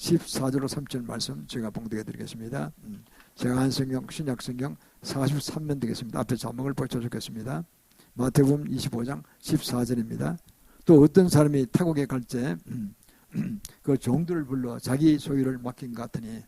14절로 3절 말씀 제가 봉독해 드리겠습니다. 제가 한 성경, 신약 성경 43면 되겠습니다. 앞에 자막을 붙여주겠습니다. 마태복음 25장 14절입니다. 또 어떤 사람이 타국에 갈 때 그 종들을 불러 자기 소유를 맡긴 것 같으니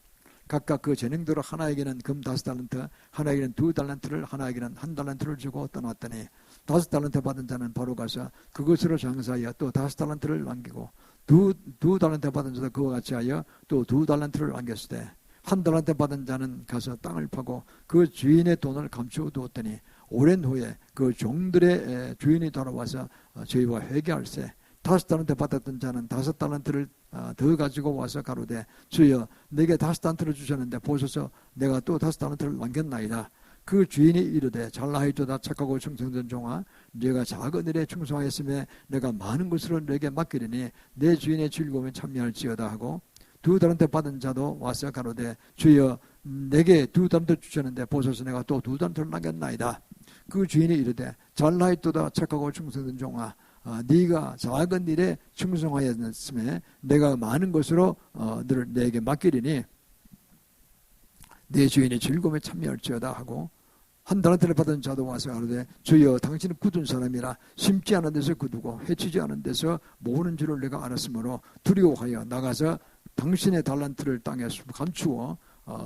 각각 그 재능대로 하나에게는 금 5달란트, 하나에게는 2달란트를, 하나에게는 1달란트를 주고 떠났더니 5달란트 받은 자는 바로 가서 그것으로 장사하여 또 5달란트를 남기고 두 달란트 받은 자도 그와 같이 하여 또 2달란트를 남겼을 때 1달란트 받은 자는 가서 땅을 파고 그 주인의 돈을 감추어 두었더니 오랜 후에 그 종들의 주인이 돌아와서 저희와 회개할세 5달란트 받았던 자는 5달란트를 더 가지고 와서 가로되 주여 내게 5달란트를 주셨는데 보소서 내가 또 5달란트를 남겼나이다. 그 주인이 이르되 잘나이도다 착하고 충성된 종아 네가 작은 일에 충성하였으며 내가 많은 것으로 내게 맡기리니 내 주인의 즐거움에 참여할지어다 하고 2달란트 받은 자도 와서 가로되 주여 내게 2달란트 주셨는데 보소서 내가 또 2달란트를 남겼나이다. 그 주인이 이르되 잘나이도다 착하고 충성된 종아 네가 작은 일에 충성하였으며 내가 많은 것으로 너를 내게 맡기리니 내 주인의 즐거움에 참여할지어다 하고 1달란트를 받은 자도 와서 하는데 주여 당신은 굳은 사람이라 심지 않은 데서 굳고 해치지 않은 데서 모으는 줄을 내가 알았으므로 두려워하여 나가서 당신의 달란트를 땅에 감추어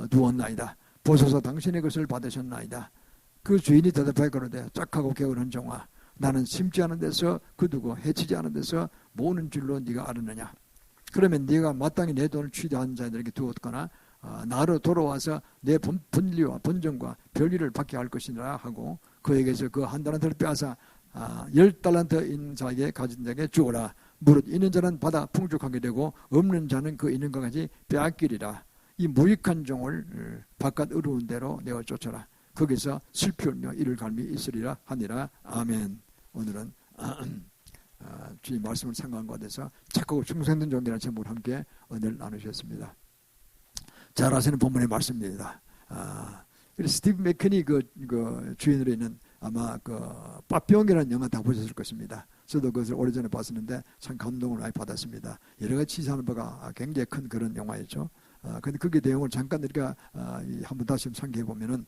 두었나이다. 보소서 당신의 것을 받으셨나이다. 그 주인이 대답하여 가로되 짝하고 게으른 종아 나는 심지 않은 데서 거두고 해치지 않은 데서 모으는 줄로 네가 알았느냐. 그러면 네가 마땅히 내 돈을 취득한 자들에게 두었거나 나로 돌아와서 내 분리와 본전과 별리를 받게 할 것이라 하고 그에게서 그 1달란트를 빼앗아 10달란트인 자에게 가진 자에게 주어라. 무릇 있는 자는 받아 풍족하게 되고 없는 자는 그 있는 것 같이 빼앗기리라. 이 무익한 종을 바깥 어려운 대로 내어 쫓아라. 거기서 슬피 울며 이를 갈미 있으리라 하니라. 아멘. 오늘은 주님 말씀을 생각한 것에 대해서 착하고 충성된 종이라는 제목으로 함께 은혜를 나누셨습니다. 잘 아시는 본문의 말씀입니다. 스티브 맥커니 그 주인으로 있는 아마 그 빠삐용이라는 영화 다 보셨을 것입니다. 저도 그것을 오래전에 봤었는데 참 감동을 많이 받았습니다. 여러 가지 시사하는 바가 굉장히 큰 그런 영화였죠. 근데 그게 내용을 잠깐 우리가 한번 다시 상기해 보면은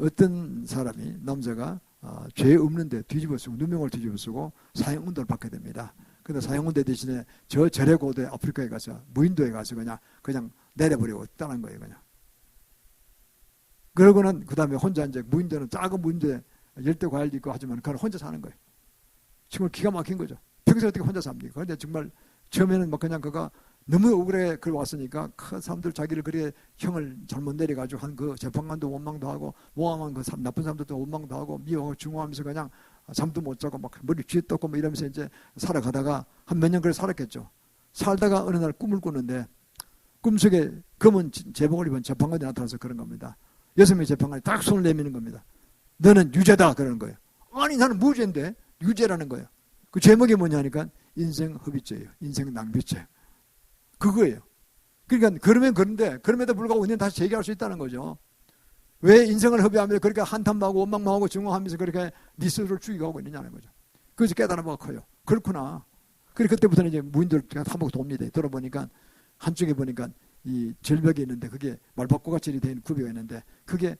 어떤 사람이 남자가 죄 없는데 뒤집어 쓰고 누명을 뒤집어 쓰고 사형운동을 받게 됩니다. 근데 사형운동 대신에 저 절의 고도의 아프리카에 가서 무인도에 가서 그냥 내려버리고 떠난 거예요. 그냥. 그러고는 그 다음에 혼자 이제 무인도는 작은 무인도에 열대 과일도 있고 하지만 그는 혼자 사는 거예요. 정말 기가 막힌 거죠. 평소에 어떻게 혼자 삽니까? 그런데 정말 처음에는 뭐 그냥 그가 너무 억울해 그 왔으니까 큰 사람들 자기를 그렇게 형을 잘못 내려가지고 한 그 재판관도 원망도 하고 모함한 그 나쁜 사람들도 원망도 하고 미워하고 증오하면서 그냥 잠도 못 자고 막 머리 쥐에 떴고 뭐 이러면서 이제 살아가다가 한 몇 년 그래 살았겠죠. 살다가 어느 날 꿈을 꾸는데 꿈속에 검은 제복을 입은 재판관이 나타나서 그런 겁니다. 6명의 재판관이 딱 손을 내미는 겁니다. 너는 유죄다 그러는 거예요. 아니 나는 무죄인데 유죄라는 거예요. 그 제목이 뭐냐니까 인생 허비죄예요. 인생 낭비죄. 그거예요. 그러니까 그런데 그럼에도 불구하고 우리는 다시 재기할 수 있다는 거죠. 왜 인생을 허비하면서 그렇게 한탄하고 원망하고 증오하면서 그렇게 네 스스로를 죽이고 있느냐는 거죠. 그래서 깨달은 바가 커요. 그렇구나. 그래 그때부터는 이제 무인도를 한번 돕니다. 돌아보니까 한쪽에 보니까 이 절벽이 있는데 그게 말바꾸같이 된 구비가 있는데 그게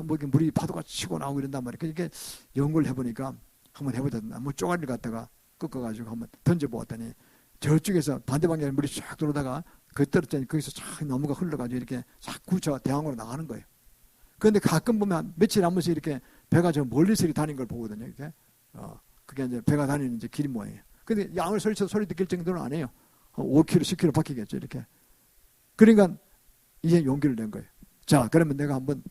뭐 이렇게 물이 파도가 치고 나오고 이런단 말이에요. 그러니까 연구를 해보니까 한번 해보자. 나무 쪼가리를 갖다가 꺾어가지고 한번 던져보았더니 저쪽에서 반대 방향에 물이 쫙 들어오다가 그 떨어졌더니 거기서 쫙 나무가 흘러가지고 이렇게 쫙 굴쳐 대항으로 나가는 거예요. 그런데 가끔 보면 며칠 한 번씩 이렇게 배가 저 멀리서 다니는 걸 보거든요. 이렇게 그게 이제 배가 다니는 이제 길이 모양이에요. 근데 양을 소리 듣길 정도는 안 해요. 5km, 10km 바뀌겠죠. 이렇게. 그러니까 이제 용기를 낸 거예요. 자, 그러면 내가 한번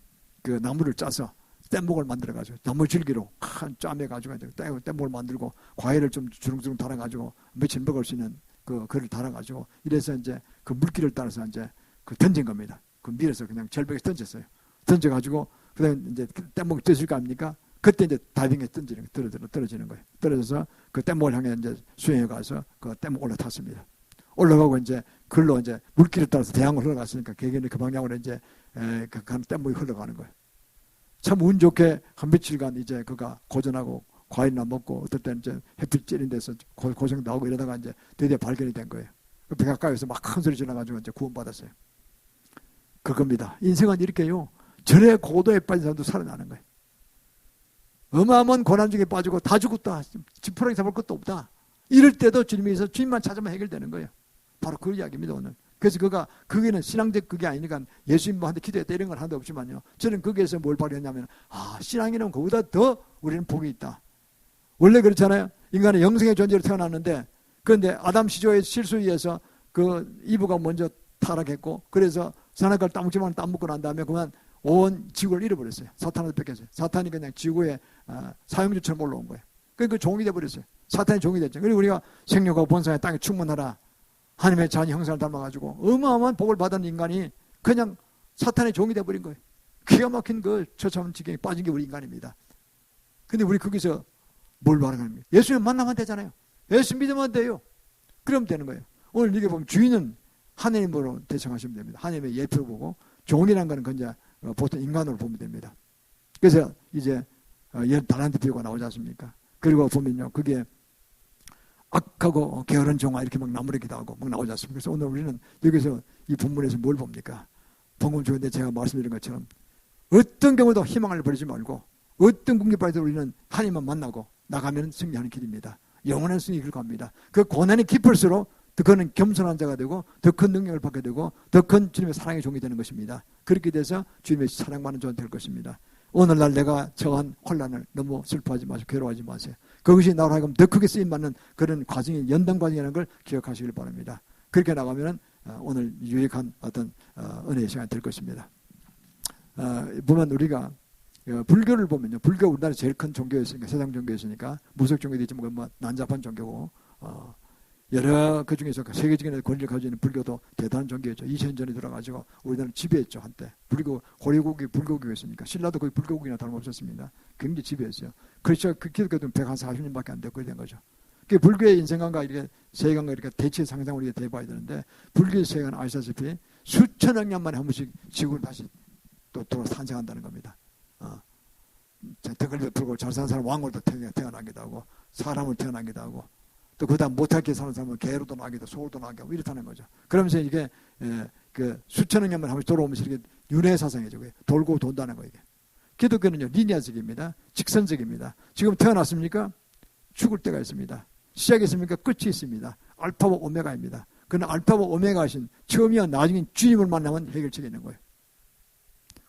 그 나무를 짜서 뗏목을 만들어가지고 나무 줄기로 큰 짜매가지고 뗏목을 만들고 과일을 좀 주렁주렁 달아가지고 며칠 먹을 수 있는 그를 달아가지고 이래서 이제 그 물길을 따라서 이제 그 던진 겁니다. 그 밀어서 그냥 절벽에 던졌어요. 던져가지고 그다음에 이제 뗏목이 떠질 거 아닙니까? 그때 이제 다이빙에 떨어지는 거예요. 떨어져서 그 뗏목을 향해 이제 수영해 가서 그 뗏목 올라탔습니다. 올라가고 이제 글로 이제 물길을 따라서 대항으로 흘러갔으니까 개개인이 그 방향으로 이제 그 뗏목이 흘러가는 거예요. 참 운 좋게 한 며칠간 이제 그가 고전하고 과일이나 먹고 어떨 때는 이제 햇빛 찌는 데서 고생도 하고 이러다가 이제 드디어 발견이 된 거예요. 그 백악관에서 막 큰 소리 지나가지고 이제 구원받았어요. 그겁니다. 인생은 이렇게요. 절의 고도에 빠진 사람도 살아나는 거예요. 어마어마한 고난 중에 빠지고 다 죽었다. 지푸라기 잡을 것도 없다. 이럴 때도 주님께서 주님만 찾으면 해결되는 거예요. 바로 그 이야기입니다, 오늘. 그래서 그게는 신앙적 그게 아니니까 예수님한테 기도했다 이런 건 하나도 없지만요. 저는 거기에서 뭘 발견했냐면, 신앙이는 그보다 더 우리는 복이 있다. 원래 그렇잖아요. 인간은 영생의 존재로 태어났는데, 그런데 아담 시조의 실수에 의해서 그 이브가 먼저 타락했고, 그래서 선악과를 따먹지만 따먹고 난 다음에 그만 온 지구를 잃어버렸어요. 사탄한테 뺏겼어요. 사탄이 그냥 지구에 사형주처럼 올라온 거예요. 그러니까 종이 돼버렸어요. 사탄이 종이 됐죠. 그리고 우리가 생육하고 본성의 땅에 충만하라. 하나님의 자녀 형상을 닮아가지고 어마어마한 복을 받은 인간이 그냥 사탄의 종이 돼버린 거예요. 기가 막힌 그 처참한 지경에 빠진 게 우리 인간입니다. 근데 우리 거기서 뭘 말하는 겁니까? 예수님 만나면 되잖아요. 예수 믿으면 돼요. 그러면 되는 거예요. 오늘 이게 보면 주인은 하나님으로 대청하시면 됩니다. 하나님의 예표로 보고 종이라는 거는 그냥 보통 인간으로 보면 됩니다. 그래서 이제 달란트 비유가 나오지 않습니까? 그리고 보면요, 그게 악하고 게으른 종아 이렇게 막 나무르기도 하고 막 나오지 않습니까? 그래서 오늘 우리는 여기서 이 본문에서 뭘 봅니까? 방금 전에 제가 말씀드린 것처럼 어떤 경우도 희망을 버리지 말고 어떤 궁핍에도 우리는 하나님만 만나고 나가면 승리하는 길입니다. 영원한 승리 길 갑니다. 그 고난이 깊을수록 더 그는 겸손한 자가 되고 더 큰 능력을 받게 되고 더 큰 주님의 사랑의 종이 되는 것입니다. 그렇게 돼서 주님의 사랑받는 종이 될 것입니다. 오늘날 내가 처한 혼란을 너무 슬퍼하지 마시고 괴로워하지 마세요. 그것이 나로 하여금 더 크게 쓰임받는 그런 과정이 연단 과정이라는 걸 기억하시길 바랍니다. 그렇게 나가면 오늘 유익한 어떤 은혜의 시간이 될 것입니다. 보면 우리가 불교를 보면요. 불교 우리나라 제일 큰 종교였으니까 세상 종교였으니까 무속 종교도 있지만 뭐 난잡한 종교고 여러 그 중에서 세계적인 권리를 가지고 있는 불교도 대단한 종교였죠. 2000년 전에 들어가지고 우리나라를 지배했죠. 한때. 불교, 고려국이 불교국이었으니까 신라도 거의 불교국이나 다름없었습니다. 굉장히 지배했어요. 그렇죠. 그 기독교도 140년밖에 안 됐고 된 거죠. 그 불교의 인생관과 이렇게 세계관과 이렇게 대체 상상을 우리가 대봐야 되는데 불교의 세계관은 아시다시피 수천억 년 만에 한 번씩 지구를 다시 또 탄생한다는 겁니다. 덕을 베풀고 잘 사는 사람 왕으로도 태어나기도 하고 사람을 태어나기도 하고 또 그다음 못하게 사는 사람은 개로도 나기도 소도 나기도 하고 이렇다는 거죠. 그러면서 이게 그 수천억 년만 한 번씩 돌아오면서 이렇게 윤회 사상이죠. 돌고 돈다는 거예요. 기독교는요 리니아적입니다. 직선적입니다. 지금 태어났습니까? 죽을 때가 있습니다. 시작이 있습니까? 끝이 있습니다. 알파와 오메가입니다. 그는 알파와 오메가이신 처음이와 나중인 주님을 만나면 해결책이 있는 거예요.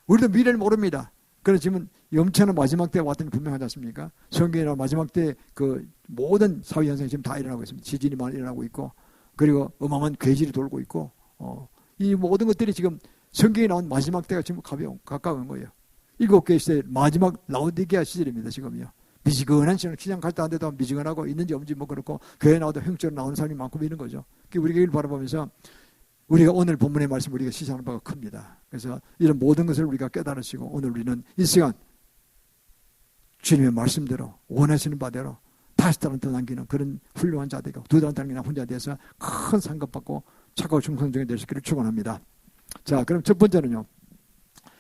우리도 미래를 모릅니다. 그래서 지금 염치하는 마지막 때가 왔더니 분명하지 않습니까? 성경이나 마지막 때 그 모든 사회 현상이 지금 다 일어나고 있습니다. 지진이 많이 일어나고 있고, 그리고 어마어마한 괴질이 돌고 있고, 이 모든 것들이 지금 성경에 나온 마지막 때가 지금 가까운 거예요. 7개 시대 마지막 라오디게아 시절입니다. 지금요. 미지근한 시절, 시장 갈 때 안 돼도 미지근하고 있는지 없는지 뭐 그렇고, 교회 나와도 형처럼 나오는 사람이 많고 이런 거죠. 우리가 이걸 바라보면서 우리가 오늘 본문의 말씀 우리가 시사하는 바가 큽니다. 그래서 이런 모든 것을 우리가 깨달으시고 오늘 우리는 이 시간 주님의 말씀대로 원하시는 바대로 다시 달란트 남기는 그런 훌륭한 자 되고 두 달란트 남기는 혼자 돼서 큰 상급 받고 착하고 충성적인 될 수 있기를 축원합니다. 자, 그럼 첫 번째는요.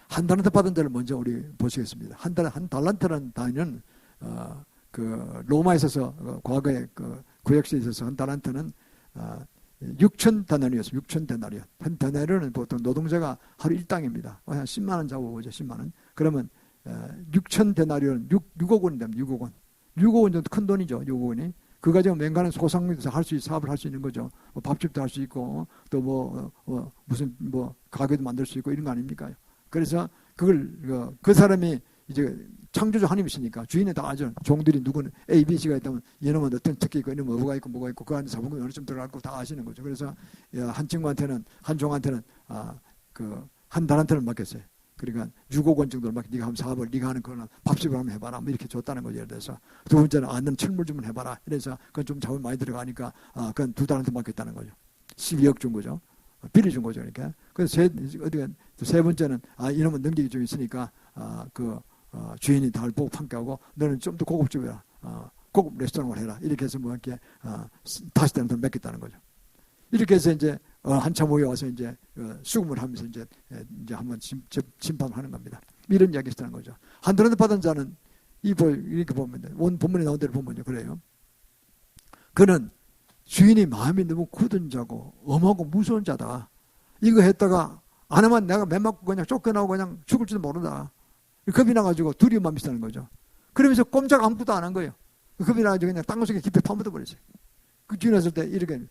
한 달란트 받은 자를 먼저 우리 보시겠습니다. 한 달란트라는 단위는 그 로마에 있어서 과거에 그 구약시에 있어서 한 달란트는 6,000데나리였어요. 6,000데나리온. 한 데나리온은 보통 노동자가 하루 일당입니다. 한 10만 원 잡아보죠. 10만 원. 그러면 6,000데나리온 6억 원이 됩니다. 6억 원. 6억 원 정도 큰 돈이죠. 6억 원이. 그 가지고 맹간한 소상공인에서 사업을 할 수 있는 거죠. 뭐 밥집도 할 수 있고 또 무슨 가게도 만들 수 있고 이런 거 아닙니까? 그래서 그걸 그 사람이 이제 창조주 하나님이시니까 주인은 다 아죠. 종들이 누구는 A, B, C가 있다면 얘놈은 어떤 특기 있고 얘놈은 뭐가 있고 그 안에 자본금이 어느 쯤 들어가고 다 아시는 거죠. 그래서 한 친구한테는 한 종한테는 한 달한테는 맡겼어요. 그러니까 6억 원 정도를 맡겨 네가 한번 사업을 네가 하는 거는 밥집을 한번 해봐라 뭐 이렇게 줬다는 거죠. 예를 들어서 두 번째는 너는 철물 좀 해봐라. 이래서 그건 좀 자본 많이 들어가니까 그건 두 달한테 맡겼다는 거죠. 12억 준 거죠. 비리 준 거죠. 그러니까 그래서 세 번째는 이놈은 능력이 좀 있으니까 주인이 다 보고 판결하고 너는 좀 더 고급집이라 고급 레스토랑을 해라. 이렇게 해서 뭐 이렇게 다시 되는 돈 맡겼다는 거죠. 이렇게 해서 이제 한참 후에 와서 이제 수금을 하면서 이제 한번 심판을 하는 겁니다. 이런 이야기 있다는 거죠. 한 달란트 받은 자는 이렇게 보면 원 본문에 나온 대로 보면요. 그래요. 그는 주인이 마음이 너무 굳은 자고 엄하고 무서운 자다. 이거 했다가 안 하면 내가 매 맞고 그냥 쫓겨나고 그냥 죽을지도 모른다. 겁이 나가지고 두려움만 비슷하는 거죠. 그러면서 꼼짝 아무것도 안 한 거예요. 겁이 나가지고 그냥 땅속에 깊이 파묻어 버렸어요. 그 주인 왔을 때 이렇게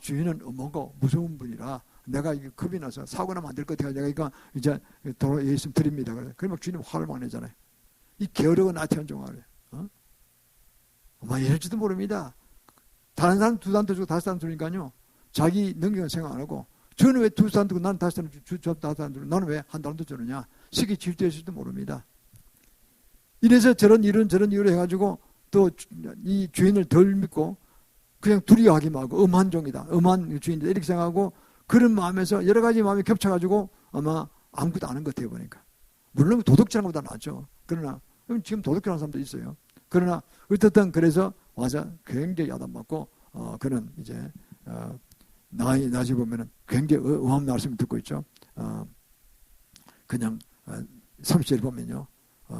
주인은 뭔가 무서운 분이라 내가 이게 겁이 나서 사고 나면 안 될 것 같아요. 내가 이거 이제 도로 예수님 드립니다. 그러면 주인은 화를 막 내잖아요. 이 게으르고 나태한 종아를. 아마 이럴지도 모릅니다. 다른 사람 2단도 주고 5단도 주니까요. 자기 능력은 생각 안 하고 저는 왜 2단도 주고 나는 5단도 주고 나는 왜 1단도 주느냐. 시기 질투했을지도 모릅니다. 이래서 저런 일을 해가지고 또 이 주인을 덜 믿고 그냥 두려워하기만 하고 엄한 종이다. 엄한 주인이다. 이렇게 생각하고 그런 마음에서 여러 가지 마음이 겹쳐가지고 아마 아무것도 안 한 것 같아요. 보니까. 물론 도둑질하는 것보다 낫죠. 그러나 지금 도둑질하는 사람도 있어요. 그러나 어쨌든 그래서 와서 굉장히 야단맞고 그는 이제 나중에 보면은 굉장히 어마어마한 말씀을 듣고 있죠. 그냥 30절에 보면요.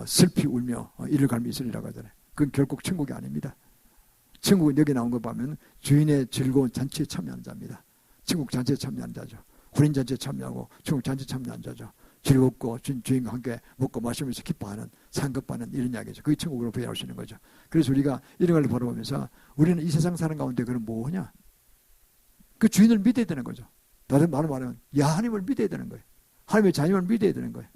슬피 울며 이를 갈미 있으리라고 하잖아요. 그건 결국 천국이 아닙니다. 천국은 여기 나온 거 보면 주인의 즐거운 잔치에 참여하는 자입니다. 천국 잔치에 참여하는 자죠. 혼인 잔치에 참여하고 천국 잔치에 참여하는 자죠. 즐겁고 주인과 함께 먹고 마시면서 기뻐하는 상급받는 이런 이야기죠. 그게 천국으로 부여할 수 있는 거죠. 그래서 우리가 이런 걸 바라보면서 우리는 이 세상 사는 가운데 그럼 뭐냐? 그 주인을 믿어야 되는 거죠. 다른 말로 말하면 하나님을 믿어야 되는 거예요. 하나님의 자녀를 믿어야 되는 거예요.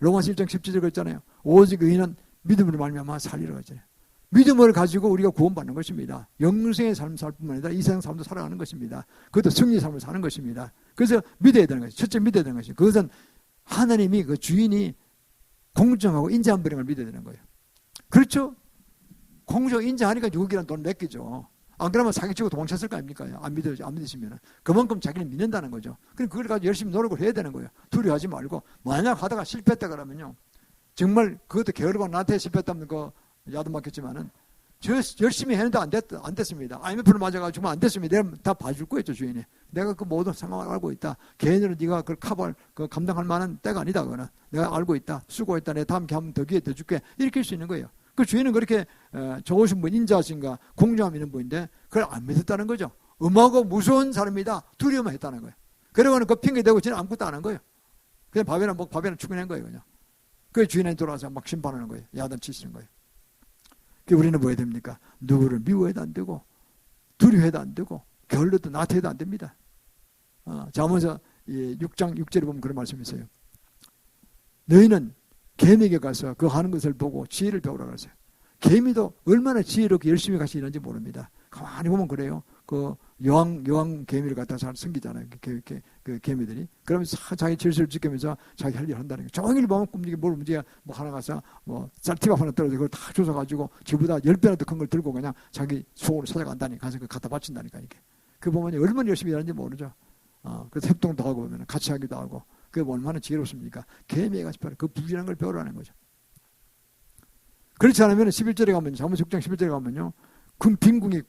로마서 1장 17절 그랬잖아요. 오직 의인은 믿음으로 말미암아 살리라고 했잖아요. 믿음을 가지고 우리가 구원받는 것입니다. 영생의 삶을 살 뿐만 아니라 이 세상 삶도 살아가는 것입니다. 그것도 승리의 삶을 사는 것입니다. 그래서 믿어야 되는 것이죠. 첫째 믿어야 되는 것이죠. 그것은 하나님이 그 주인이 공정하고 인자한 분임을 믿어야 되는 거예요. 그렇죠? 공정 인자하니까 6억이라는 돈 맡기죠. 안 그러면 사기치고 도망쳤을 거 아닙니까? 안 믿으시면. 그만큼 자기를 믿는다는 거죠. 그럼 그걸 가지고 열심히 노력을 해야 되는 거예요. 두려워하지 말고. 만약 하다가 실패했다 그러면요. 정말 그것도 게으르고 나한테 실패했다면 야도 맞겠지만은 열심히 했는데 안 됐습니다. IMF를 맞아가지고 안 됐습니다. 내가 다 봐줄 거였죠, 주인이. 내가 그 모든 상황을 알고 있다. 개인으로 네가 그걸 감당할 만한 때가 아니다. 그거는 내가 알고 있다. 수고했다. 내가 다음 기회 한번 더 기회 더 줄게. 이렇게 할 수 있는 거예요. 그 주인은 그렇게 좋으신 분, 인자하신가 공정함 있는 분인데 그걸 안 믿었다는 거죠. 음하고 무서운 사람이다. 두려움만 했다는 거예요. 그러고는 그 핑계 대고 지는 아무것도 안 한 거예요. 그냥 밥이나 축구낸 거예요. 그냥. 그 주인한테 돌아와서 막 심판하는 거예요. 야단 치시는 거예요. 우리는 뭐 해야 됩니까? 누구를 미워해도 안 되고 두려워해도 안 되고 게을러도 나태해도 안 됩니다. 잠언서 6장 6절에 보면 그런 말씀이 있어요. 너희는 개미에게 가서 그 하는 것을 보고 지혜를 배우라 그랬어요. 개미도 얼마나 지혜롭게 열심히 같이 일하는지 모릅니다. 가만히 보면 그래요. 그 여왕 개미를 갖다 잘 숨기잖아요. 그 개미들이. 그러면서 자기 질서를 지키면서 자기 할 일을 한다는 거예요. 종일 보면 꿈지게 뭘 움직여 뭐 하나 가서 뭐 쌀티밥 하나 떨어져 그걸 다 조사가지고 지보다 10배나 더 큰 걸 들고 그냥 자기 소원을 찾아간다니까. 가서 그걸 갖다 바친다니까 이게. 그 보면 얼마나 열심히 일하는지 모르죠. 그래서 협동도 하고 보면 같이 하기도 하고. 그게 얼마나 지혜롭습니까? 개미에 같이 배우라. 그 부지런한 걸 배우라는 거죠. 그렇지 않으면 11절에 가면 잠언 6장 11절에 가면요. 빈궁이